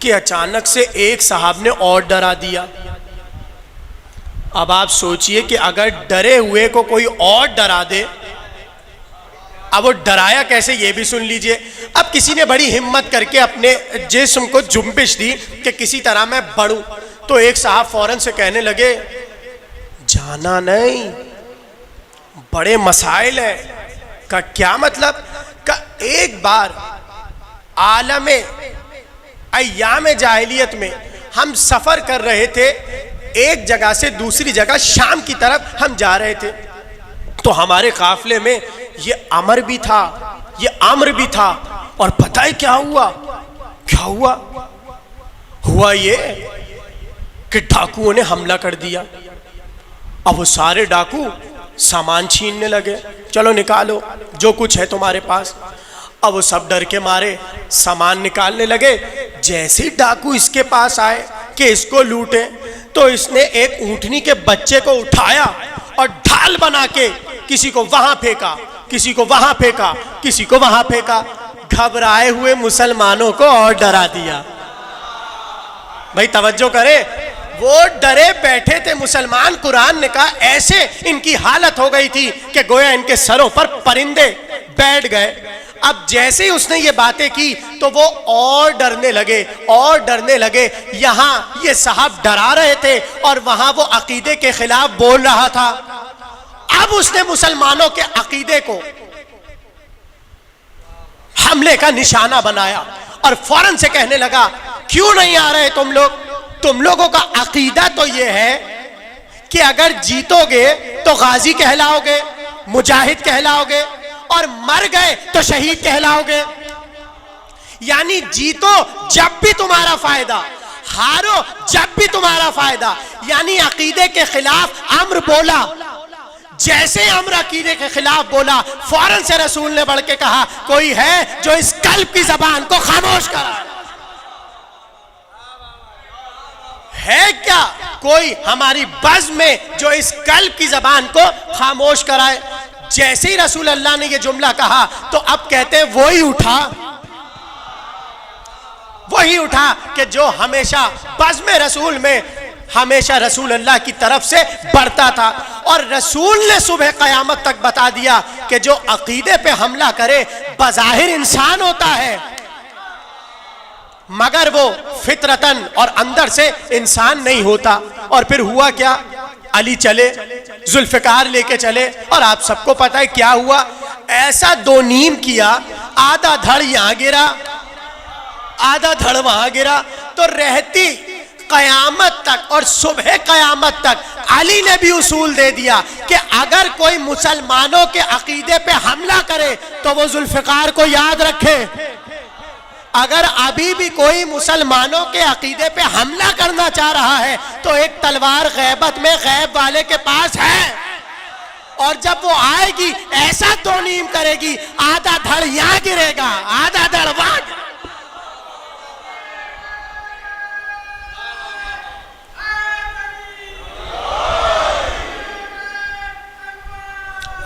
کہ اچانک سے ایک صاحب نے اور ڈرا دیا۔ اب آپ سوچئے کہ اگر ڈرے ہوئے کو کوئی اور ڈرا دے، اب وہ ڈرایا کیسے یہ بھی سن لیجئے۔ اب کسی نے بڑی ہمت کر کے اپنے جسم کو جنبش دی کہ کسی طرح میں بڑھوں، تو ایک صاحب فوراً سے کہنے لگے جانا نہیں، بڑے مسائل ہیں۔ کا کیا مطلب؟ کہ ایک بار عالم ایام جاہلیت میں ہم سفر کر رہے تھے، ایک جگہ سے دوسری جگہ شام کی طرف ہم جا رہے تھے، تو ہمارے قافلے میں یہ عمر بھی تھا، یہ عمر بھی تھا، اور پتہ ہے کیا ہوا؟ کیا ہوا؟ ہوا یہ کہ ڈاکوؤں نے حملہ کر دیا۔ اب وہ سارے ڈاکو سامان چھیننے لگے، چلو نکالو جو کچھ ہے تمہارے پاس۔ اب وہ سب ڈر کے مارے سامان نکالنے لگے۔ جیسے ڈاکو اس کے پاس آئے کہ اس کو لوٹے، تو اس نے ایک اونٹنی کے بچے کو اٹھایا اور ڈھال بنا کے کسی کو وہاں پھینکا، کسی کو وہاں پھینکا، کسی کو وہاں پھینکا۔ گھبرائے ہوئے مسلمانوں کو اور ڈرا دیا۔ بھائی توجہ کرے، وہ ڈرے بیٹھے تھے مسلمان، قرآن نے کہا ایسے ان کی حالت ہو گئی تھی کہ گویا ان کے سروں پر پرندے بیٹھ گئے۔ اب جیسے ہی اس نے یہ باتیں کی تو وہ اور ڈرنے لگے، اور ڈرنے لگے۔ یہاں یہ صاحب ڈرا رہے تھے اور وہاں وہ عقیدے کے خلاف بول رہا تھا۔ اب اس نے مسلمانوں کے عقیدے کو حملے کا نشانہ بنایا اور فوراً سے کہنے لگا کیوں نہیں آ رہے تم لوگ؟ تم لوگوں کا عقیدہ تو یہ ہے کہ اگر جیتو گے تو غازی کہلاؤ گے، مجاہد کہلاؤ گے، اور مر گئے تو شہید کہلاؤ گے۔ یعنی جیتو جب بھی تمہارا فائدہ، ہارو جب بھی تمہارا فائدہ۔ یعنی عقیدے کے خلاف امر بولا، جیسے امر عقیدے کے خلاف بولا فوراً سے رسول نے بڑھ کے کہا کوئی ہے جو اس قلب کی زبان کو خاموش کرائے؟ ہے کیا کوئی ہماری بزم میں جو اس قلب کی زبان کو خاموش کرائے؟ جیسے ہی رسول اللہ نے یہ جملہ کہا تو اب کہتے ہیں وہی اٹھا کہ جو ہمیشہ بزم رسول میں ہمیشہ رسول اللہ کی طرف سے بڑھتا تھا، اور رسول نے صبح قیامت تک بتا دیا کہ جو عقیدے پہ حملہ کرے بظاہر انسان ہوتا ہے مگر وہ فطرتاً اور اندر سے انسان نہیں ہوتا۔ اور پھر ہوا کیا؟ علی چلے، ذوالفقار لے کے چلے، اور آپ سب کو پتہ ہے کیا ہوا؟ ایسا دو نیم کیا، آدھا دھڑ یہاں گرا، آدھا دھڑ وہاں گرا، تو رہتی قیامت تک اور صبح قیامت تک علی نے بھی اصول دے دیا کہ اگر کوئی مسلمانوں کے عقیدے پہ حملہ کرے تو وہ ذوالفقار کو یاد رکھے۔ اگر ابھی بھی کوئی مسلمانوں کے عقیدے پہ حملہ کرنا چاہ رہا ہے تو ایک تلوار غیبت میں غیب والے کے پاس ہے، اور جب وہ آئے گی ایسا دو نیم کرے گی، آدھا دھڑ یہاں گرے گا، آدھا دھڑ وہاں۔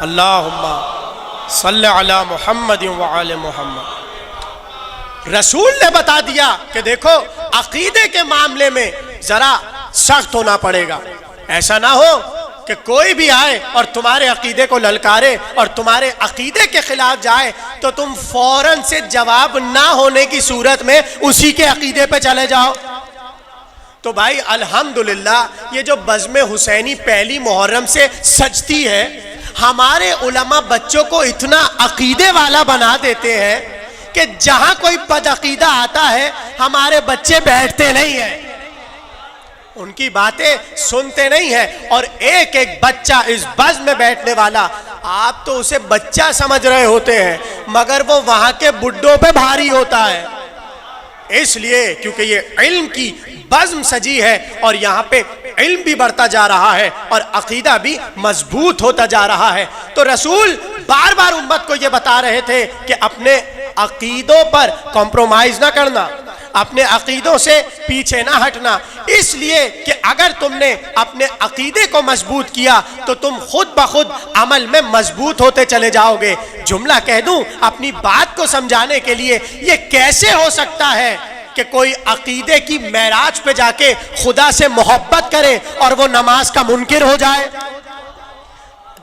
اللہم صلی علی محمد وعلی محمد۔ رسول نے بتا دیا کہ دیکھو عقیدے کے معاملے میں ذرا سخت ہونا پڑے گا، ایسا نہ ہو کہ کوئی بھی آئے اور تمہارے عقیدے کو للکارے اور تمہارے عقیدے کے خلاف جائے تو تم فوراً سے جواب نہ ہونے کی صورت میں اسی کے عقیدے پہ چلے جاؤ۔ تو بھائی الحمدللہ یہ جو بزم حسینی پہلی محرم سے سجتی ہے، ہمارے علماء بچوں کو اتنا عقیدے والا بنا دیتے ہیں کہ جہاں کوئی بد عقیدہ آتا ہے ہمارے بچے بیٹھتے نہیں ہیں، ان کی باتیں سنتے نہیں ہیں، اور ایک ایک بچہ اس بزم میں بیٹھنے والا، آپ تو اسے بچہ سمجھ رہے ہوتے ہیں مگر وہ وہاں کے بڈھوں پہ بھاری ہوتا ہے۔ اس لیے کیونکہ یہ علم کی بزم سجی ہے اور یہاں پہ علم بھی بڑھتا جا رہا ہے اور عقیدہ بھی مضبوط ہوتا جا رہا ہے. تو رسول بار بار امت کو یہ بتا رہے تھے کہ اپنے عقیدوں پر کمپرومائز نہ کرنا، اپنے عقیدوں سے پیچھے نہ ہٹنا، اس لیے کہ اگر تم نے اپنے عقیدے کو مضبوط کیا تو تم خود بخود عمل میں مضبوط ہوتے چلے جاؤ گے. جملہ کہہ دوں اپنی بات کو سمجھانے کے لیے، یہ کیسے ہو سکتا ہے کہ کوئی عقیدے کی معراج پہ جا کے خدا سے محبت کرے اور وہ نماز کا منکر ہو جائے؟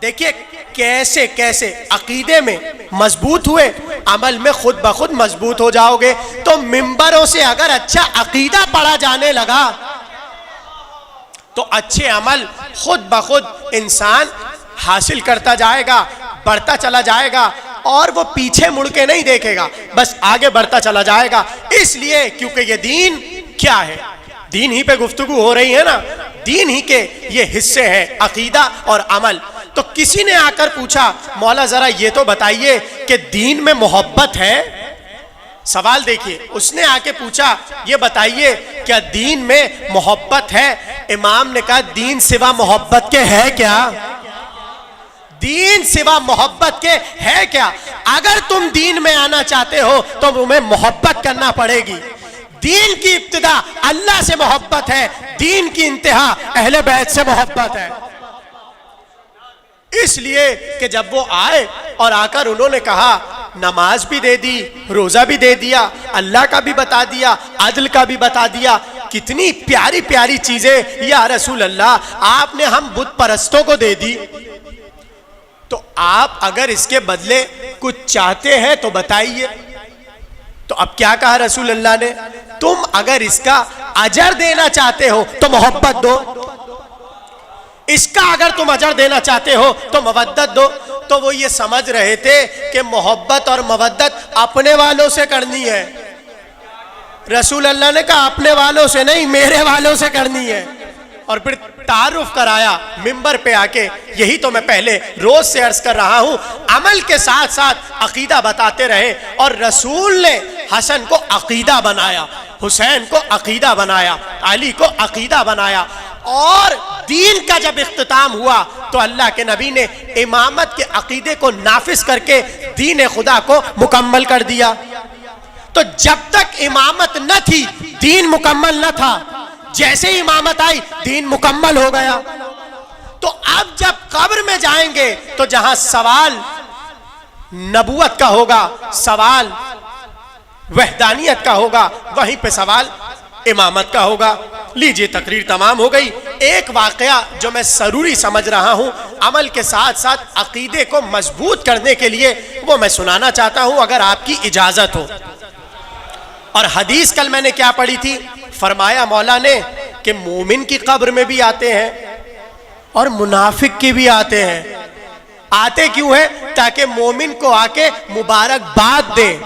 دیکھیے کیسے کیسے عقیدے میں مضبوط ہوئے، عمل میں خود بخود مضبوط ہو جاؤ گے. تو ممبروں سے اگر اچھا عقیدہ پڑھا جانے لگا تو اچھے عمل خود بخود انسان حاصل کرتا جائے گا، بڑھتا چلا جائے گا اور وہ پیچھے مڑ کے نہیں دیکھے گا، بس آگے بڑھتا چلا جائے گا. اس لیے کیونکہ یہ دین کیا ہے، دین ہی پہ گفتگو ہو رہی ہے نا، دین ہی کے یہ حصے ہیں عقیدہ اور عمل. تو کسی نے آ کر پوچھا مولا ذرا یہ تو بتائیے کہ دین میں محبت ہے؟ سوال دیکھیے، اس نے آ کے پوچھا یہ بتائیے کیا دین میں محبت ہے؟ امام نے کہا دین سوا محبت کے ہے کیا؟ دین سوا محبت کے ہے کیا؟ اگر تم دین میں آنا چاہتے ہو تو تمہیں محبت کرنا پڑے گی. دین کی ابتدا اللہ سے محبت ہے، دین کی انتہا اہل بیت سے محبت ہے. اس لیے کہ جب وہ آئے اور آ کر انہوں نے کہا نماز بھی دے دی، روزہ بھی دے دیا، اللہ کا بھی بتا دیا، عدل کا بھی بتا دیا، کتنی پیاری پیاری چیزیں یا رسول اللہ آپ نے ہم بت پرستوں کو دے دی، تو آپ اگر اس کے بدلے کچھ چاہتے ہیں تو بتائیے. تو اب کیا کہا رسول اللہ نے؟ تم اگر اس کا اجر دینا چاہتے ہو تو محبت دو، اس کا اگر تم اجر دینا چاہتے ہو تو مودت دو. تو وہ یہ سمجھ رہے تھے کہ محبت اور مودت اپنے والوں سے کرنی ہے. رسول اللہ نے کہا اپنے والوں سے نہیں، میرے والوں سے کرنی ہے. اور پھر تعارف کرایا ممبر پہ آ کے. یہی تو میں پہلے روز سے عرض کر رہا ہوں، عمل کے ساتھ ساتھ عقیدہ بتاتے رہے. اور رسول نے حسن کو عقیدہ بنایا، حسین کو عقیدہ بنایا، علی کو عقیدہ بنایا. اور دین کا جب اختتام ہوا تو اللہ کے نبی نے امامت کے عقیدے کو نافذ کر کے دین خدا کو مکمل کر دیا. تو جب تک امامت نہ تھی دین مکمل نہ تھا، جیسے ہی امامت آئی دین مکمل ہو گیا. تو اب جب قبر میں جائیں گے تو جہاں سوال نبوت کا ہوگا، سوال وحدانیت کا ہوگا، وہیں پہ سوال امامت کا ہوگا. لیجئے تقریر تمام ہو گئی. ایک واقعہ جو میں ضروری سمجھ رہا ہوں عمل کے ساتھ ساتھ عقیدے کو مضبوط کرنے کے لیے، وہ میں سنانا چاہتا ہوں اگر آپ کی اجازت ہو. اور حدیث کل میں نے کیا پڑھی تھی؟ فرمایا مولا نے کہ مومن کی قبر میں بھی آتے ہیں اور منافق کی بھی آتے ہیں. آتے کیوں ہیں؟ تاکہ مومن کو آ کے مبارکباد دیں.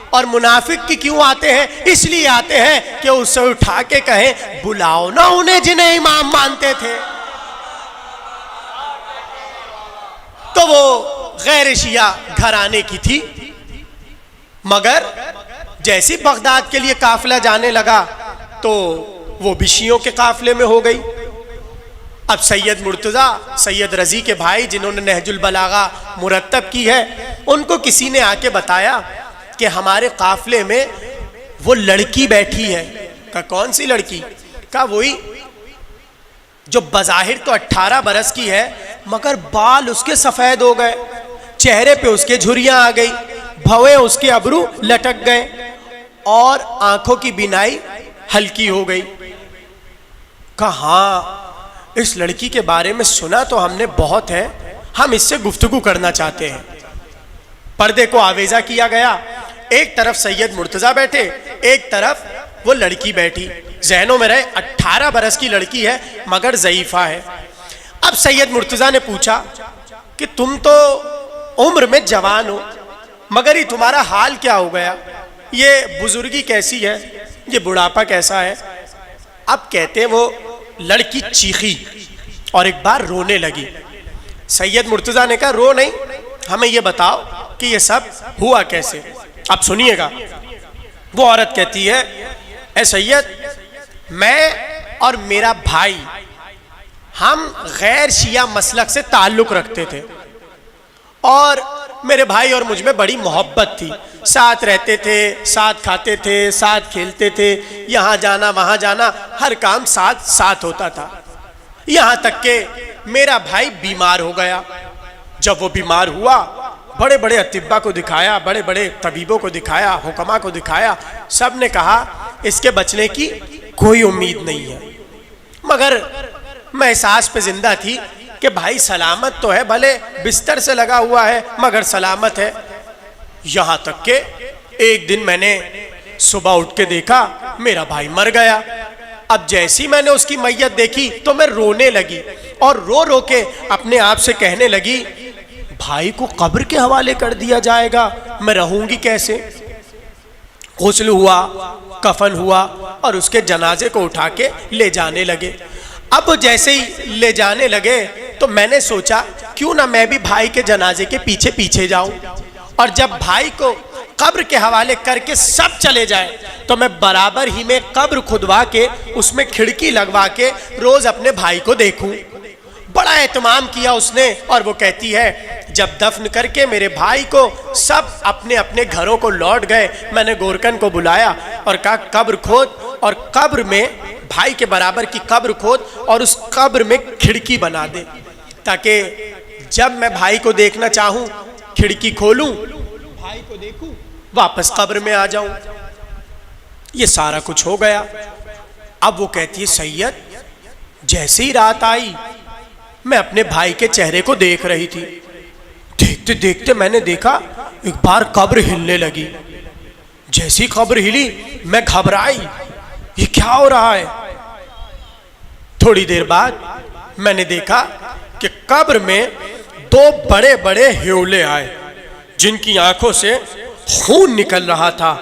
اور منافق کی کیوں آتے ہیں؟ اس لیے آتے ہیں کہ اسے اٹھا کے کہیں بلاؤ نا انہیں جنہیں امام مانتے تھے. تو وہ غیر شیعہ گھرانے کی تھی، مگر جیسی بغداد کے لیے قافلہ جانے لگا تو وہ بھی شیعوں کے قافلے میں ہو گئی. اب سید مرتضیٰ، سید رضی کے بھائی جنہوں نے نہج البلاغہ مرتب کی ہے، ان کو کسی نے آ کے بتایا کہ ہمارے قافلے میں وہ لڑکی بیٹھی ہے. کہا کون سی لڑکی؟ کہا وہی جو بظاہر تو 18 برس کی ہے مگر بال اس کے سفید ہو گئے، چہرے پہ اس کے جھریاں آ گئی، بھویں اس کے ابرو لٹک گئے اور آنکھوں کی بینائی ہلکی ہو گئی. کہا ہاں اس لڑکی کے بارے میں سنا تو ہم نے بہت ہے، ہم اس سے گفتگو کرنا چاہتے ہیں. پردے کو آویزہ کیا گیا. ایک طرف سید مرتضیٰ بیٹھے، ایک طرف وہ لڑکی بیٹھی. ذہنوں میں رہے 18 برس کی لڑکی ہے مگر ضعیفہ ہے. اب سید مرتضیٰ نے پوچھا کہ تم تو عمر میں جوان ہو مگر یہ تمہارا حال کیا ہو گیا؟ یہ بزرگی کیسی ہے؟ یہ بڑھاپا کیسا ہے؟ اب کہتے ہیں وہ لڑکی چیخی اور ایک بار رونے لگی. سید مرتضیٰ نے کہا رو نہیں، ہمیں یہ بتاؤ کہ یہ سب ہوا کیسے. اب سنیے گا. وہ عورت کہتی ہے اے سید، میں اور میرا بھائی ہم غیر شیعہ مسلک سے تعلق رکھتے تھے، اور میرے بھائی اور مجھ میں بڑی محبت تھی، ساتھ رہتے تھے، ساتھ کھاتے تھے، ساتھ کھیلتے تھے، یہاں جانا وہاں جانا، ہر کام ساتھ ساتھ ہوتا تھا، یہاں تک کہ میرا بھائی بیمار ہو گیا۔ جب وہ بیمار ہوا، بڑے بڑے اطباء کو دکھایا، بڑے بڑے طبیبوں کو دکھایا، حکماء کو دکھایا، سب نے کہا اس کے بچنے کی کوئی امید نہیں ہے، مگر میں احساس پہ زندہ تھی کہ بھائی سلامت تو ہے، بھلے بستر سے لگا ہوا ہے مگر سلامت ہے۔ یہاں تک کہ ایک دن میں نے صبح اٹھ کے دیکھا میرا بھائی مر گیا۔ اب جیسی میں نے اس کی میت دیکھی تو میں رونے لگی، اور رو رو کے اپنے آپ سے کہنے لگی بھائی کو قبر کے حوالے کر دیا جائے گا، میں رہوں گی کیسے؟ غسل ہوا، کفن ہوا، اور اس کے جنازے کو اٹھا کے لے جانے لگے۔ اب جیسے ہی لے جانے لگے تو میں نے سوچا کیوں نہ میں بھی بھائی کے جنازے کے پیچھے پیچھے جاؤں، اور جب بھائی کو قبر کے حوالے کر کے سب چلے جائیں تو میں برابر ہی میں قبر کھدوا کے اس میں کھڑکی لگوا کے روز اپنے بھائی کو دیکھوں۔ بڑا اہتمام کیا اس نے، اور وہ کہتی ہے جب دفن کر کے میرے بھائی کو سب اپنے اپنے گھروں کو لوٹ گئے، میں نے گورکن کو بلایا اور کہا قبر کھود، اور قبر میں بھائی کے برابر کی قبر کھود اور اس قبر میں کھڑکی بنا دے، تاکہ جب میں بھائی کو دیکھنا چاہوں کھڑکی کھولوں، بھائی کو دیکھوں، واپس قبر میں آ جاؤں۔ یہ سارا کچھ ہو گیا۔ اب وہ کہتی ہے سید، جیسے ہی رات آئی میں اپنے بھائی کے چہرے کو دیکھ رہی تھی، دیکھتے دیکھتے میں نے دیکھا ایک بار قبر ہلنے لگی۔ جیسی قبر ہلی میں گھبرائی، یہ کیا ہو رہا ہے؟ تھوڑی دیر بعد میں نے دیکھا کہ قبر میں دو بڑے بڑے ہیولے آئے، جن کی آنکھوں سے خون نکل رہا تھا،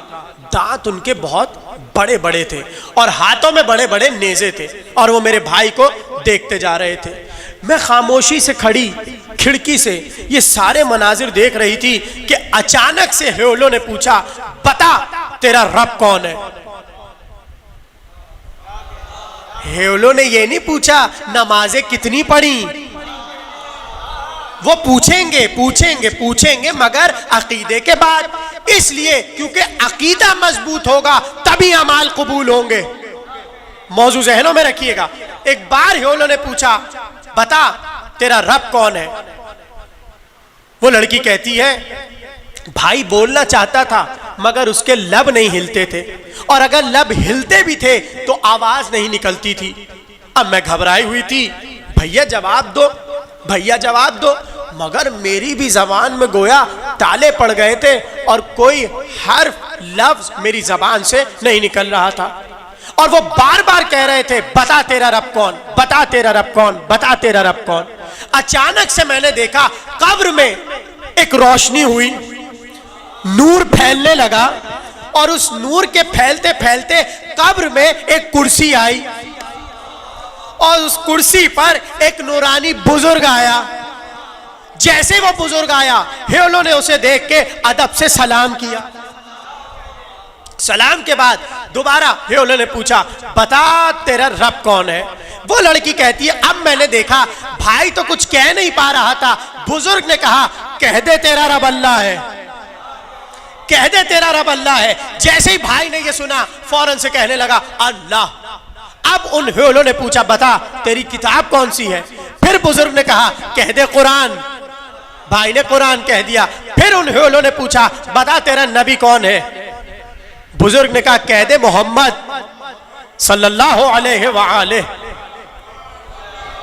دانت ان کے بہت بڑے بڑے تھے، اور ہاتھوں میں بڑے بڑے نیزے تھے، اور وہ میرے بھائی کو دیکھتے جا رہے تھے۔ میں خاموشی سے کھڑی کھڑکی سے یہ سارے مناظر دیکھ رہی تھی کہ اچانک سے ہیولوں نے پوچھا بتا تیرا رب کون ہے؟ ہیولوں نے یہ نہیں پوچھا نمازیں کتنی پڑھی، وہ پوچھیں گے مگر عقیدے کے بعد، اس لیے کیونکہ عقیدہ مضبوط ہوگا تبھی اعمال قبول ہوں گے۔ موضوع ذہنوں میں رکھیے گا۔ ایک بار ہیولوں نے پوچھا بتا تیرا رب کون ہے؟ وہ لڑکی کہتی ہے بھائی بولنا چاہتا تھا مگر اس کے لب نہیں ہلتے تھے، اور اگر لب ہلتے بھی تھے تو آواز نہیں نکلتی تھی۔ اب میں گھبرائی ہوئی تھی، بھیا جواب دو، مگر میری بھی زبان میں گویا تالے پڑ گئے تھے، اور کوئی حرف لفظ میری زبان سے نہیں نکل رہا تھا، اور وہ بار بار کہہ رہے تھے بتا تیرا رب کون، بتا تیرا رب کون، بتا تیرا رب کون۔ اچانک سے میں نے دیکھا قبر میں ایک روشنی ہوئی، نور پھیلنے لگا، اور اس نور کے پھیلتے پھیلتے قبر میں ایک کرسی آئی، اور اس کرسی پر ایک نورانی بزرگ آیا۔ جیسے وہ بزرگ آیا ہیولوں نے اسے دیکھ کے ادب سے سلام کیا۔ سلام کے بعد دوبارہ ہیولوں نے پوچھا بتا تیرا رب کون ہے؟ وہ لڑکی کہتی ہے اب میں نے دیکھا بھائی تو کچھ کہہ نہیں پا رہا تھا، بزرگ نے کہا کہہ دے تیرا رب اللہ ہے، کہہ دے تیرا رب اللہ ہے۔ جیسے ہی بھائی نے یہ سنا فوراً سے کہنے لگا اللہ۔ اب ان ہیولوں نے پوچھا بتا تیری کتاب کون سی ہے؟ پھر بزرگ نے کہا کہہ دے قرآن۔ بھائی نے قرآن کہہ دیا۔ پھر ان ہیولوں نے پوچھا بتا تیرا نبی کون ہے؟ بزرگ نے کہا کہہ دے محمد صلی اللہ علیہ وآلہ۔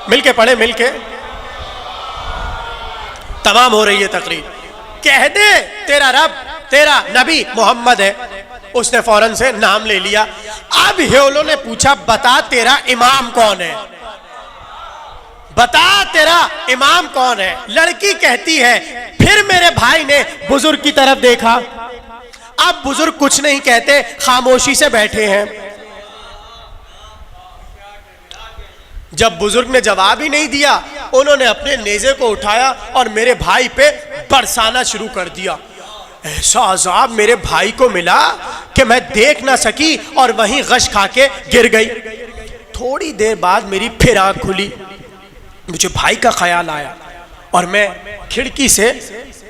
مل کے پڑھے، مل کے تمام ہو رہی ہے تقریر۔ کہہ دے تیرا رب، تیرا نبی محمد ہے۔ اس نے فوراً سے نام لے لیا۔ اب ہیولوں نے پوچھا بتا تیرا امام کون ہے، بتا تیرا امام کون ہے؟ لڑکی کہتی ہے پھر میرے بھائی نے بزرگ کی طرف دیکھا۔ اب بزرگ کچھ نہیں کہتے، خاموشی سے بیٹھے ہیں۔ جب بزرگ نے جواب ہی نہیں دیا، انہوں نے اپنے نیزے کو اٹھایا اور میرے بھائی پہ برسانا شروع کر دیا۔ ایسا عذاب میرے بھائی کو ملا کہ میں دیکھ نہ سکی اور وہیں غش کھا کے گر گئی۔ تھوڑی دیر بعد میری پھر آنکھ کھلی، مجھے بھائی کا خیال آیا اور میں کھڑکی سے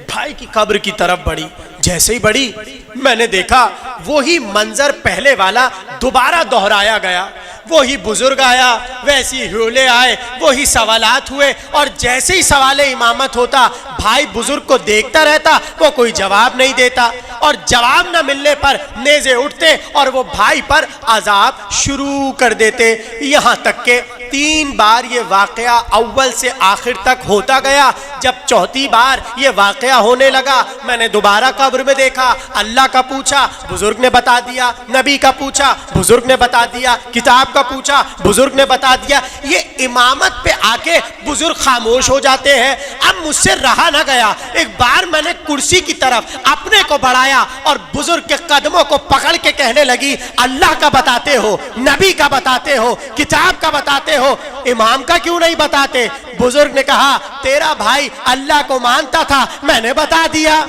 بھائی کی قبر کی طرف بڑھی۔ جیسے ہی بڑھی میں نے دیکھا وہی منظر پہلے والا دوبارہ دہرایا گیا، وہی بزرگ آیا، ویسی حولے آئے، وہی سوالات ہوئے، اور جیسے ہی سوال امامت ہوتا بھائی بزرگ کو دیکھتا رہتا، وہ کوئی جواب نہیں دیتا، اور جواب نہ ملنے پر نیزے اٹھتے اور وہ بھائی پر عذاب شروع کر دیتے، یہاں تک کہ 3 بار یہ واقعہ اول سے آخر تک ہوتا گیا۔ جب چوتھی بار یہ واقعہ ہونے لگا میں نے دوبارہ قبر میں دیکھا، اللہ کا پوچھا بزرگ نے بتا دیا، نبی کا پوچھا بزرگ نے بتا دیا، کتاب کا پوچھا بزرگ نے بتا دیا۔ یہ امامت پہ آ کے بزرگ خاموش ہو جاتے ہیں۔ اب مجھ سے رہا نہ گیا، ایک بار میں نے کرسی کی طرف اپنے کو بڑھایا اور بزرگ کے قدموں کو پکڑ کے کہنے لگی، اللہ کا بتاتے ہو، نبی کا بتاتے ہو، کتاب کا بتاتے ہو، امام کا کیوں نہیں بتاتے؟ بزرگ نے کہا تیرا بھائی اللہ کو مانتا تھا، میں نے بتا دیا،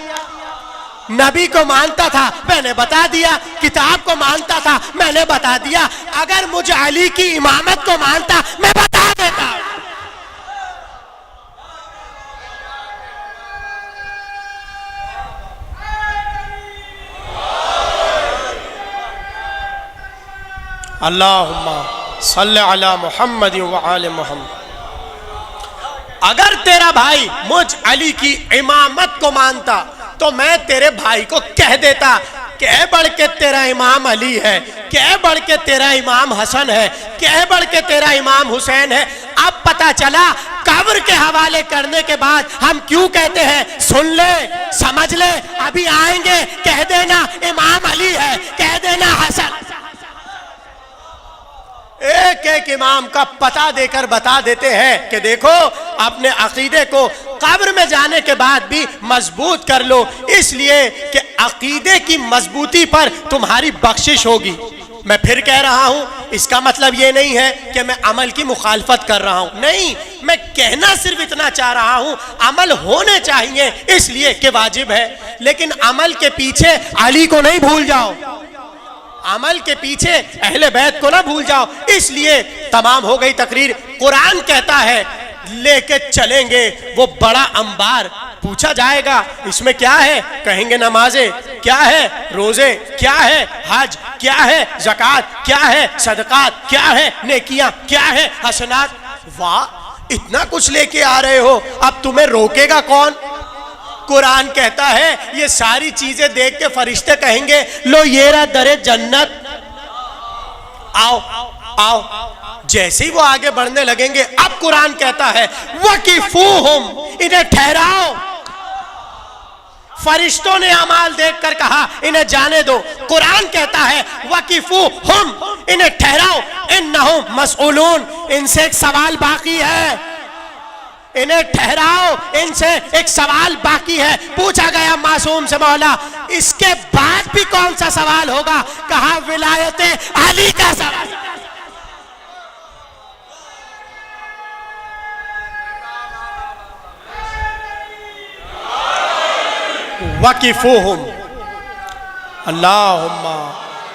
نبی کو مانتا تھا میں نے بتا دیا، کتاب کو مانتا تھا میں نے بتا دیا، اگر مجھے علی کی امامت کو مانتا میں بتا دیتا۔ اللہم صلی علی محمد وآل محمد۔ اگر تیرا بھائی مجھ علی کی امامت کو مانتا تو میں تیرے بھائی کو کہہ دیتا کہہ بڑھ کے تیرا امام علی ہے، کہہ بڑھ کے تیرا امام حسن ہے، کہہ بڑھ کے تیرا امام حسین ہے۔ اب پتا چلا قبر کے حوالے کرنے کے بعد ہم کیوں کہتے ہیں، سن لے سمجھ لے، ابھی آئیں گے، کہہ دینا امام علی ہے، کہہ دینا حسن۔ ایک ایک امام کا پتہ دے کر بتا دیتے ہیں کہ دیکھو اپنے عقیدے کو قبر میں جانے کے بعد بھی مضبوط کر لو، اس لیے کہ عقیدے کی مضبوطی پر تمہاری بخشش ہوگی۔ میں پھر کہہ رہا ہوں، اس کا مطلب یہ نہیں ہے کہ میں عمل کی مخالفت کر رہا ہوں، نہیں، میں کہنا صرف اتنا چاہ رہا ہوں عمل ہونے چاہیے اس لیے کہ واجب ہے، لیکن عمل کے پیچھے علی کو نہیں بھول جاؤ، عمل کے پیچھے اہل بیت کو نہ بھول جاؤ۔ اس لیے تمام ہو گئی تقریر۔ قرآن کہتا ہے لے کے چلیں گے وہ بڑا انبار، پوچھا جائے گا اس میں کیا ہے، کہیں گے نمازیں، کیا ہے روزے، کیا ہے حج، کیا ہے زکوٰۃ، کیا ہے صدقات، کیا ہے نیکیاں، کیا ہے حسنات۔ واہ اتنا کچھ لے کے آ رہے ہو، اب تمہیں روکے گا کون؟ قرآن کہتا ہے یہ ساری چیزیں دیکھ کے فرشتے کہیں گے لو یہ رہا در جنت، آؤ آؤ۔ جیسے ہی وہ آگے بڑھنے لگیں گے اب قرآن کہتا ہے وَقِفُوهُمْ، انہیں ٹھہراؤ۔ فرشتوں نے اعمال دیکھ کر کہا انہیں جانے دو، قرآن کہتا ہے وَقِفُوهُمْ، انہیں ٹھہراؤ، اِنَّهُمْ مَسْئُولُونَ، ان سے ایک سوال باقی ہے، انہیں ٹھہراؤ، ان سے ایک سوال باقی ہے۔ پوچھا گیا معصوم سے مولا اس کے بعد بھی کون سا سوال ہوگا؟ کہا ولایت علی کا سوال۔ وَقِفُوهُمْ، اللہم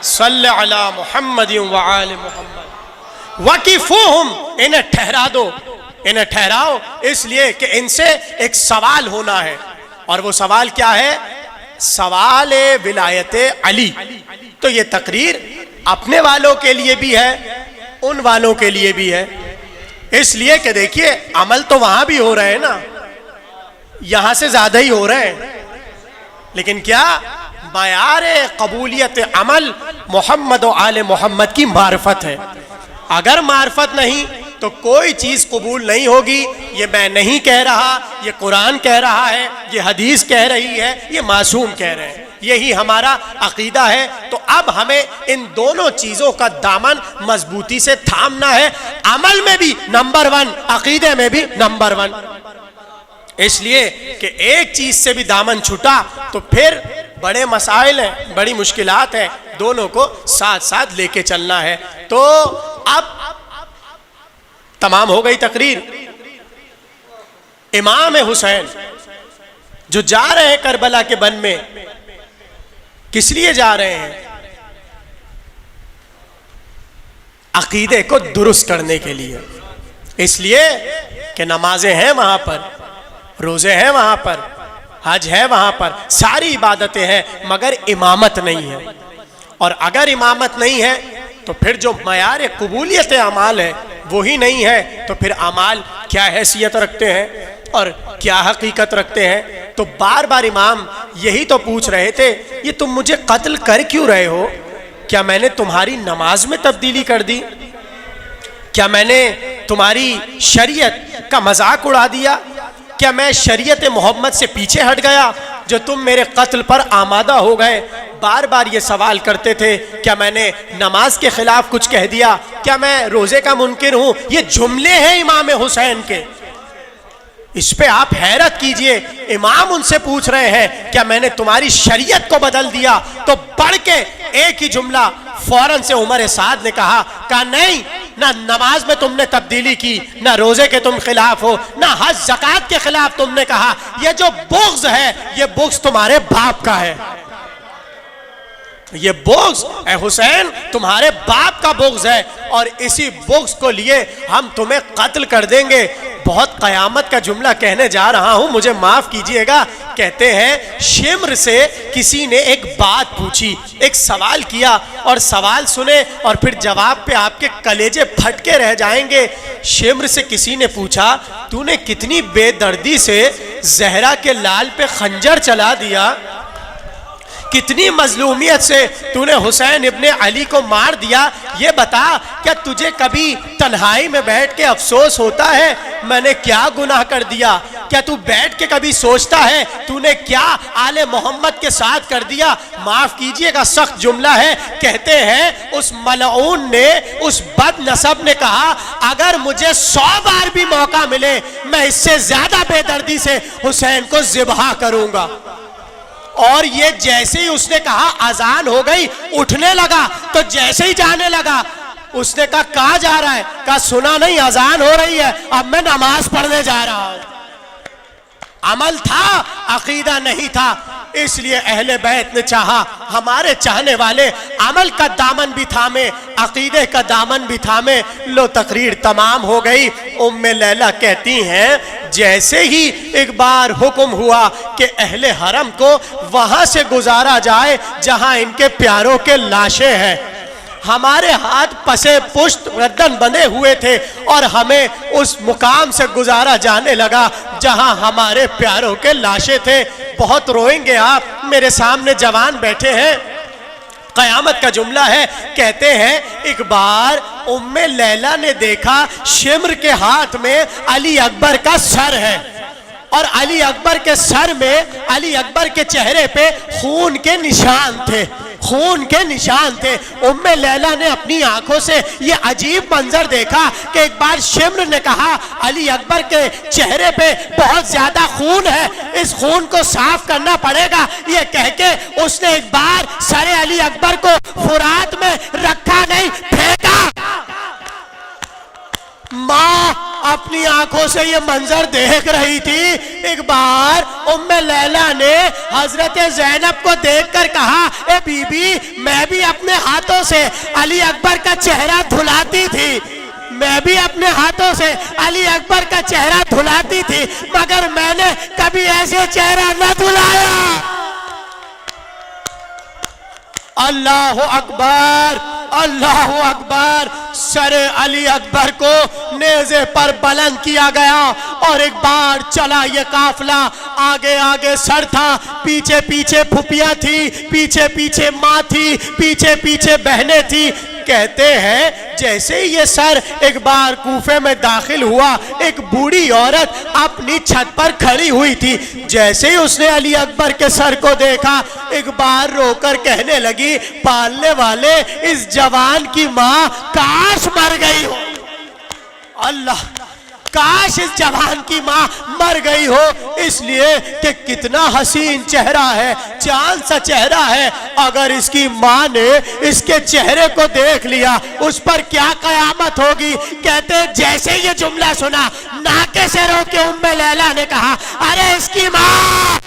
صلی علی محمد وآل محمد۔ وَقِفُوهُمْ، انہیں ٹھہرا دو، انہیں ٹھہراؤ، اس لیے کہ ان سے ایک سوال ہونا ہے، اور وہ سوال کیا ہے؟ سوال ولایت علی۔ تو یہ تقریر اپنے والوں کے لیے بھی ہے، ان والوں کے لیے بھی ہے، اس لیے کہ دیکھیے عمل تو وہاں بھی ہو رہے ہیں نا، یہاں سے زیادہ ہی ہو رہے ہیں، لیکن کیا معیار قبولیت عمل محمد و آل محمد کی معرفت ہے۔ اگر معرفت نہیں تو کوئی چیز قبول نہیں ہوگی۔ یہ میں نہیں کہہ رہا، یہ قرآن کہہ رہا ہے، یہ حدیث کہہ رہی ہے، یہ معصوم کہہ رہے ہیں، یہی ہمارا عقیدہ ہے۔ تو اب ہمیں ان دونوں چیزوں کا دامن مضبوطی سے تھامنا ہے، عمل میں بھی نمبر 1، عقیدے میں بھی نمبر 1۔ اس لیے کہ ایک چیز سے بھی دامن چھٹا تو پھر بڑے مسائل ہیں، بڑی مشکلات ہیں، دونوں کو ساتھ ساتھ لے کے چلنا ہے۔ تو اب تمام ہو گئی تقریر۔ امام حسین جو جا رہے ہیں کربلا کے بن میں، کس لیے جا رہے ہیں؟ عقیدے کو درست کرنے کے لیے، اس لیے کہ نمازیں ہیں وہاں پر، روزے ہیں وہاں پر، حج ہے وہاں پر، ساری عبادتیں ہیں، مگر امامت نہیں ہے۔ اور اگر امامت نہیں ہے تو پھر جو معیار قبولیت اعمال ہے وہی نہیں ہے، تو پھر اعمال کیا حیثیت رکھتے ہیں اور کیا حقیقت رکھتے ہیں؟ تو بار بار امام یہی تو پوچھ رہے تھے، یہ تم مجھے قتل کر کیوں رہے ہو؟ کیا میں نے تمہاری نماز میں تبدیلی کر دی؟ کیا میں نے تمہاری شریعت کا مذاق اڑا دیا؟ کیا میں شریعت محمد سے پیچھے ہٹ گیا جو تم میرے قتل پر آمادہ ہو گئے؟ بار بار یہ سوال کرتے تھے، کیا میں نے نماز کے خلاف کچھ کہہ دیا؟ کیا میں روزے کا منکر ہوں؟ یہ جملے ہیں امام حسین کے، اس پہ آپ حیرت کیجئے۔ امام ان سے پوچھ رہے ہیں کیا میں نے تمہاری شریعت کو بدل دیا؟ تو پڑھ کے ایک ہی جملہ فوراً سے عمر سعد نے کہا نہیں، نہ نماز میں تم نے تبدیلی کی، نہ روزے کے تم خلاف ہو، نہ حج زکوٰۃ کے خلاف تم نے کہا، یہ جو بغض ہے یہ بغض تمہارے باپ کا ہے، یہ بغض اے حسین تمہارے باپ کا بغض ہے، اور اسی بغض کو لیے ہم تمہیں قتل کر دیں گے۔ بہت قیامت کا جملہ کہنے جا رہا ہوں، مجھے معاف کیجئے گا۔ کہتے ہیں شمر سے کسی نے ایک بات پوچھی، ایک سوال کیا، اور سوال سنے اور پھر جواب پہ آپ کے کلیجے پھٹ کے رہ جائیں گے۔ شمر سے کسی نے پوچھا تو نے کتنی بے دردی سے زہرا کے لال پہ خنجر چلا دیا، کتنی مظلومیت سے تو نے حسین ابن علی کو مار دیا، یہ بتا کیا تجھے کبھی تنہائی میں بیٹھ کے افسوس ہوتا ہے میں نے کیا گناہ کر دیا؟ کیا تو بیٹھ کے کبھی سوچتا ہے تو نے کیا آل محمد کے ساتھ کر دیا؟ معاف کیجئے گا سخت جملہ ہے۔ کہتے ہیں اس ملعون نے، اس بد نسب نے کہا اگر مجھے 100 بار بھی موقع ملے میں اس سے زیادہ بے دردی سے حسین کو ذبح کروں گا۔ اور یہ جیسے ہی اس نے کہا اذان ہو گئی، اٹھنے لگا، تو جیسے ہی جانے لگا اس نے کہا کہاں جا رہا ہے؟ کہا سنا نہیں اذان ہو رہی ہے، اب میں نماز پڑھنے جا رہا ہوں۔ عمل تھا، عقیدہ نہیں تھا۔ اس لیے اہل بیت نے چاہا ہمارے چاہنے والے عمل کا دامن بھی تھامے، عقیدے کا دامن بھی تھامے۔ لو تقریر تمام ہو گئی۔ ام لیلہ کہتی ہیں جیسے ہی ایک بار حکم ہوا کہ اہل حرم کو وہاں سے گزارا جائے جہاں ان کے پیاروں کے لاشیں ہیں، ہمارے ہاتھ پسے پشت گردن بندھے ہوئے تھے اور ہمیں اس مقام سے گزارا جانے لگا جہاں ہمارے پیاروں کے لاشیں تھے۔ بہت روئیں گے آپ، میرے سامنے جوان بیٹھے ہیں۔ قیامت کا جملہ ہے، کہتے ہیں ایک بار ام لیلہ نے دیکھا شمر کے ہاتھ میں علی اکبر کا سر ہے، اور علی اکبر کے سر میں، علی اکبر کے چہرے پہ خون کے نشان تھے، خون کے نشان تھے۔ ام لیلہ نے اپنی آنکھوں سے یہ عجیب منظر دیکھا کہ ایک بار شمر نے کہا علی اکبر کے چہرے پہ بہت زیادہ خون ہے، اس خون کو صاف کرنا پڑے گا۔ یہ کہہ کے اس نے ایک بار سر علی اکبر کو فرات میں رکھا نہیں، پھینکا۔ ماں اپنی آنکھوں سے یہ منظر دیکھ رہی تھی۔ ایک بار ام لیلہ نے حضرت زینب کو دیکھ کر کہا اے بی بی میں بھی اپنے ہاتھوں سے علی اکبر کا چہرہ دھلاتی تھی، میں بھی اپنے ہاتھوں سے علی اکبر کا چہرہ دھلاتی تھی، مگر میں نے کبھی ایسے چہرہ نہ دھلایا۔ اللہ اکبر، اللہ اکبر۔ سر علی اکبر کو نیزے پر بلند کیا گیا اور ایک بار چلا یہ قافلہ۔ آگے آگے سر تھا، پیچھے پیچھے پھپھیاں تھی، پیچھے پیچھے ماں تھی، پیچھے پیچھے بہنیں تھی۔ کہتے ہیں جیسے ہی یہ سر ایک بار کوفے میں داخل ہوا، ایک بوڑھی عورت اپنی چھت پر کھڑی ہوئی تھی۔ جیسے ہی اس نے علی اکبر کے سر کو دیکھا، ایک بار رو کر کہنے لگی پالنے والے اس جوان کی ماں کاش مر گئی ہو، اللہ کاش اس جوان کی ماں مر گئی ہو، اس لیے کہ کتنا حسین چہرہ ہے، چاند سا چہرہ ہے۔ اگر اس کی ماں نے اس کے چہرے کو دیکھ لیا اس پر کیا قیامت ہوگی۔ کہتے جیسے یہ جملہ سنا ناکے سے رو کے ام لیلہ نے کہا ارے اس کی ماں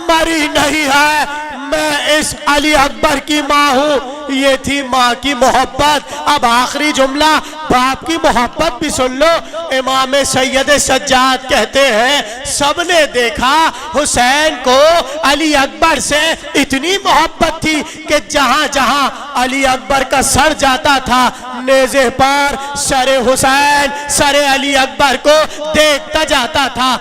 مر ہی نہیں ہے، میں اس علی اکبر کی ماں ہوں۔ یہ تھی ماں کی محبت۔ اب آخری جملہ باپ کی محبت بھی سن لو۔ امام سید سجاد کہتے ہیں سب نے دیکھا حسین کو علی اکبر سے اتنی محبت تھی کہ جہاں جہاں علی اکبر کا سر جاتا تھا نیزے پر سر حسین سر علی اکبر کو دیکھتا جاتا تھا۔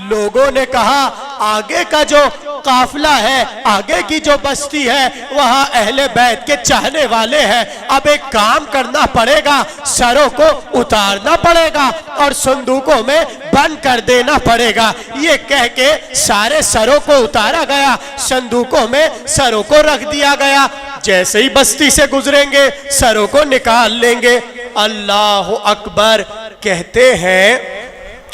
لوگوں نے کہا آگے کا جو قافلہ ہے، آگے کی جو بستی ہے، وہاں اہل بیت کے چاہنے والے ہیں، اب ایک کام کرنا پڑے گا، سروں کو اتارنا پڑے گا اور صندوقوں میں بند کر دینا پڑے گا۔ یہ کہہ کے سارے سروں کو اتارا گیا، صندوقوں میں سروں کو رکھ دیا گیا۔ جیسے ہی بستی سے گزریں گے سروں کو نکال لیں گے۔ اللہ اکبر کہتے ہیں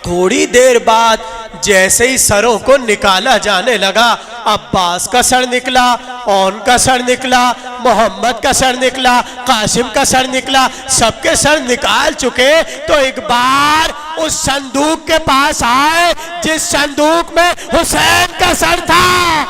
تھوڑی دیر بعد جیسے ہی سروں کو نکالا جانے لگا، عباس کا سر نکلا، اون کا سر نکلا، محمد کا سر نکلا، قاسم کا سر نکلا، سب کے سر نکال چکے تو ایک بار اس صندوق کے پاس آئے جس صندوق میں حسین کا سر تھا۔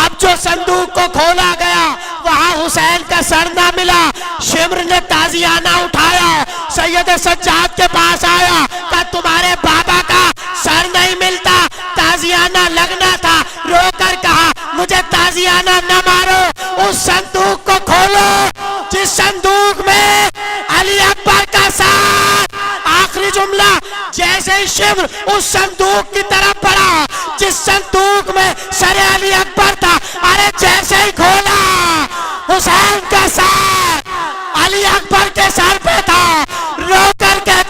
اب جو صندوق کو کھولا گیا وہاں حسین کا سر نہ ملا۔ شمر نے تازیانہ اٹھایا، سید سجاد کے پاس آیا، کہا تمہارے بابا کا سر نہیں ملتا، تازیانہ لگنا تھا۔ رو کر کہا مجھے تازیانہ نہ مارو، اس صندوق کو کھولو جس صندوق میں علی اکبر کا سر۔ آخری جملہ جیسے ہی شمر اس صندوق کی طرف بڑھا جس صندوق میں سر علی اکبر تھا، ارے جیسے ہی کھولا حسین کا سر علی اکبر کے سر پہ تھا۔ رو کر کہتے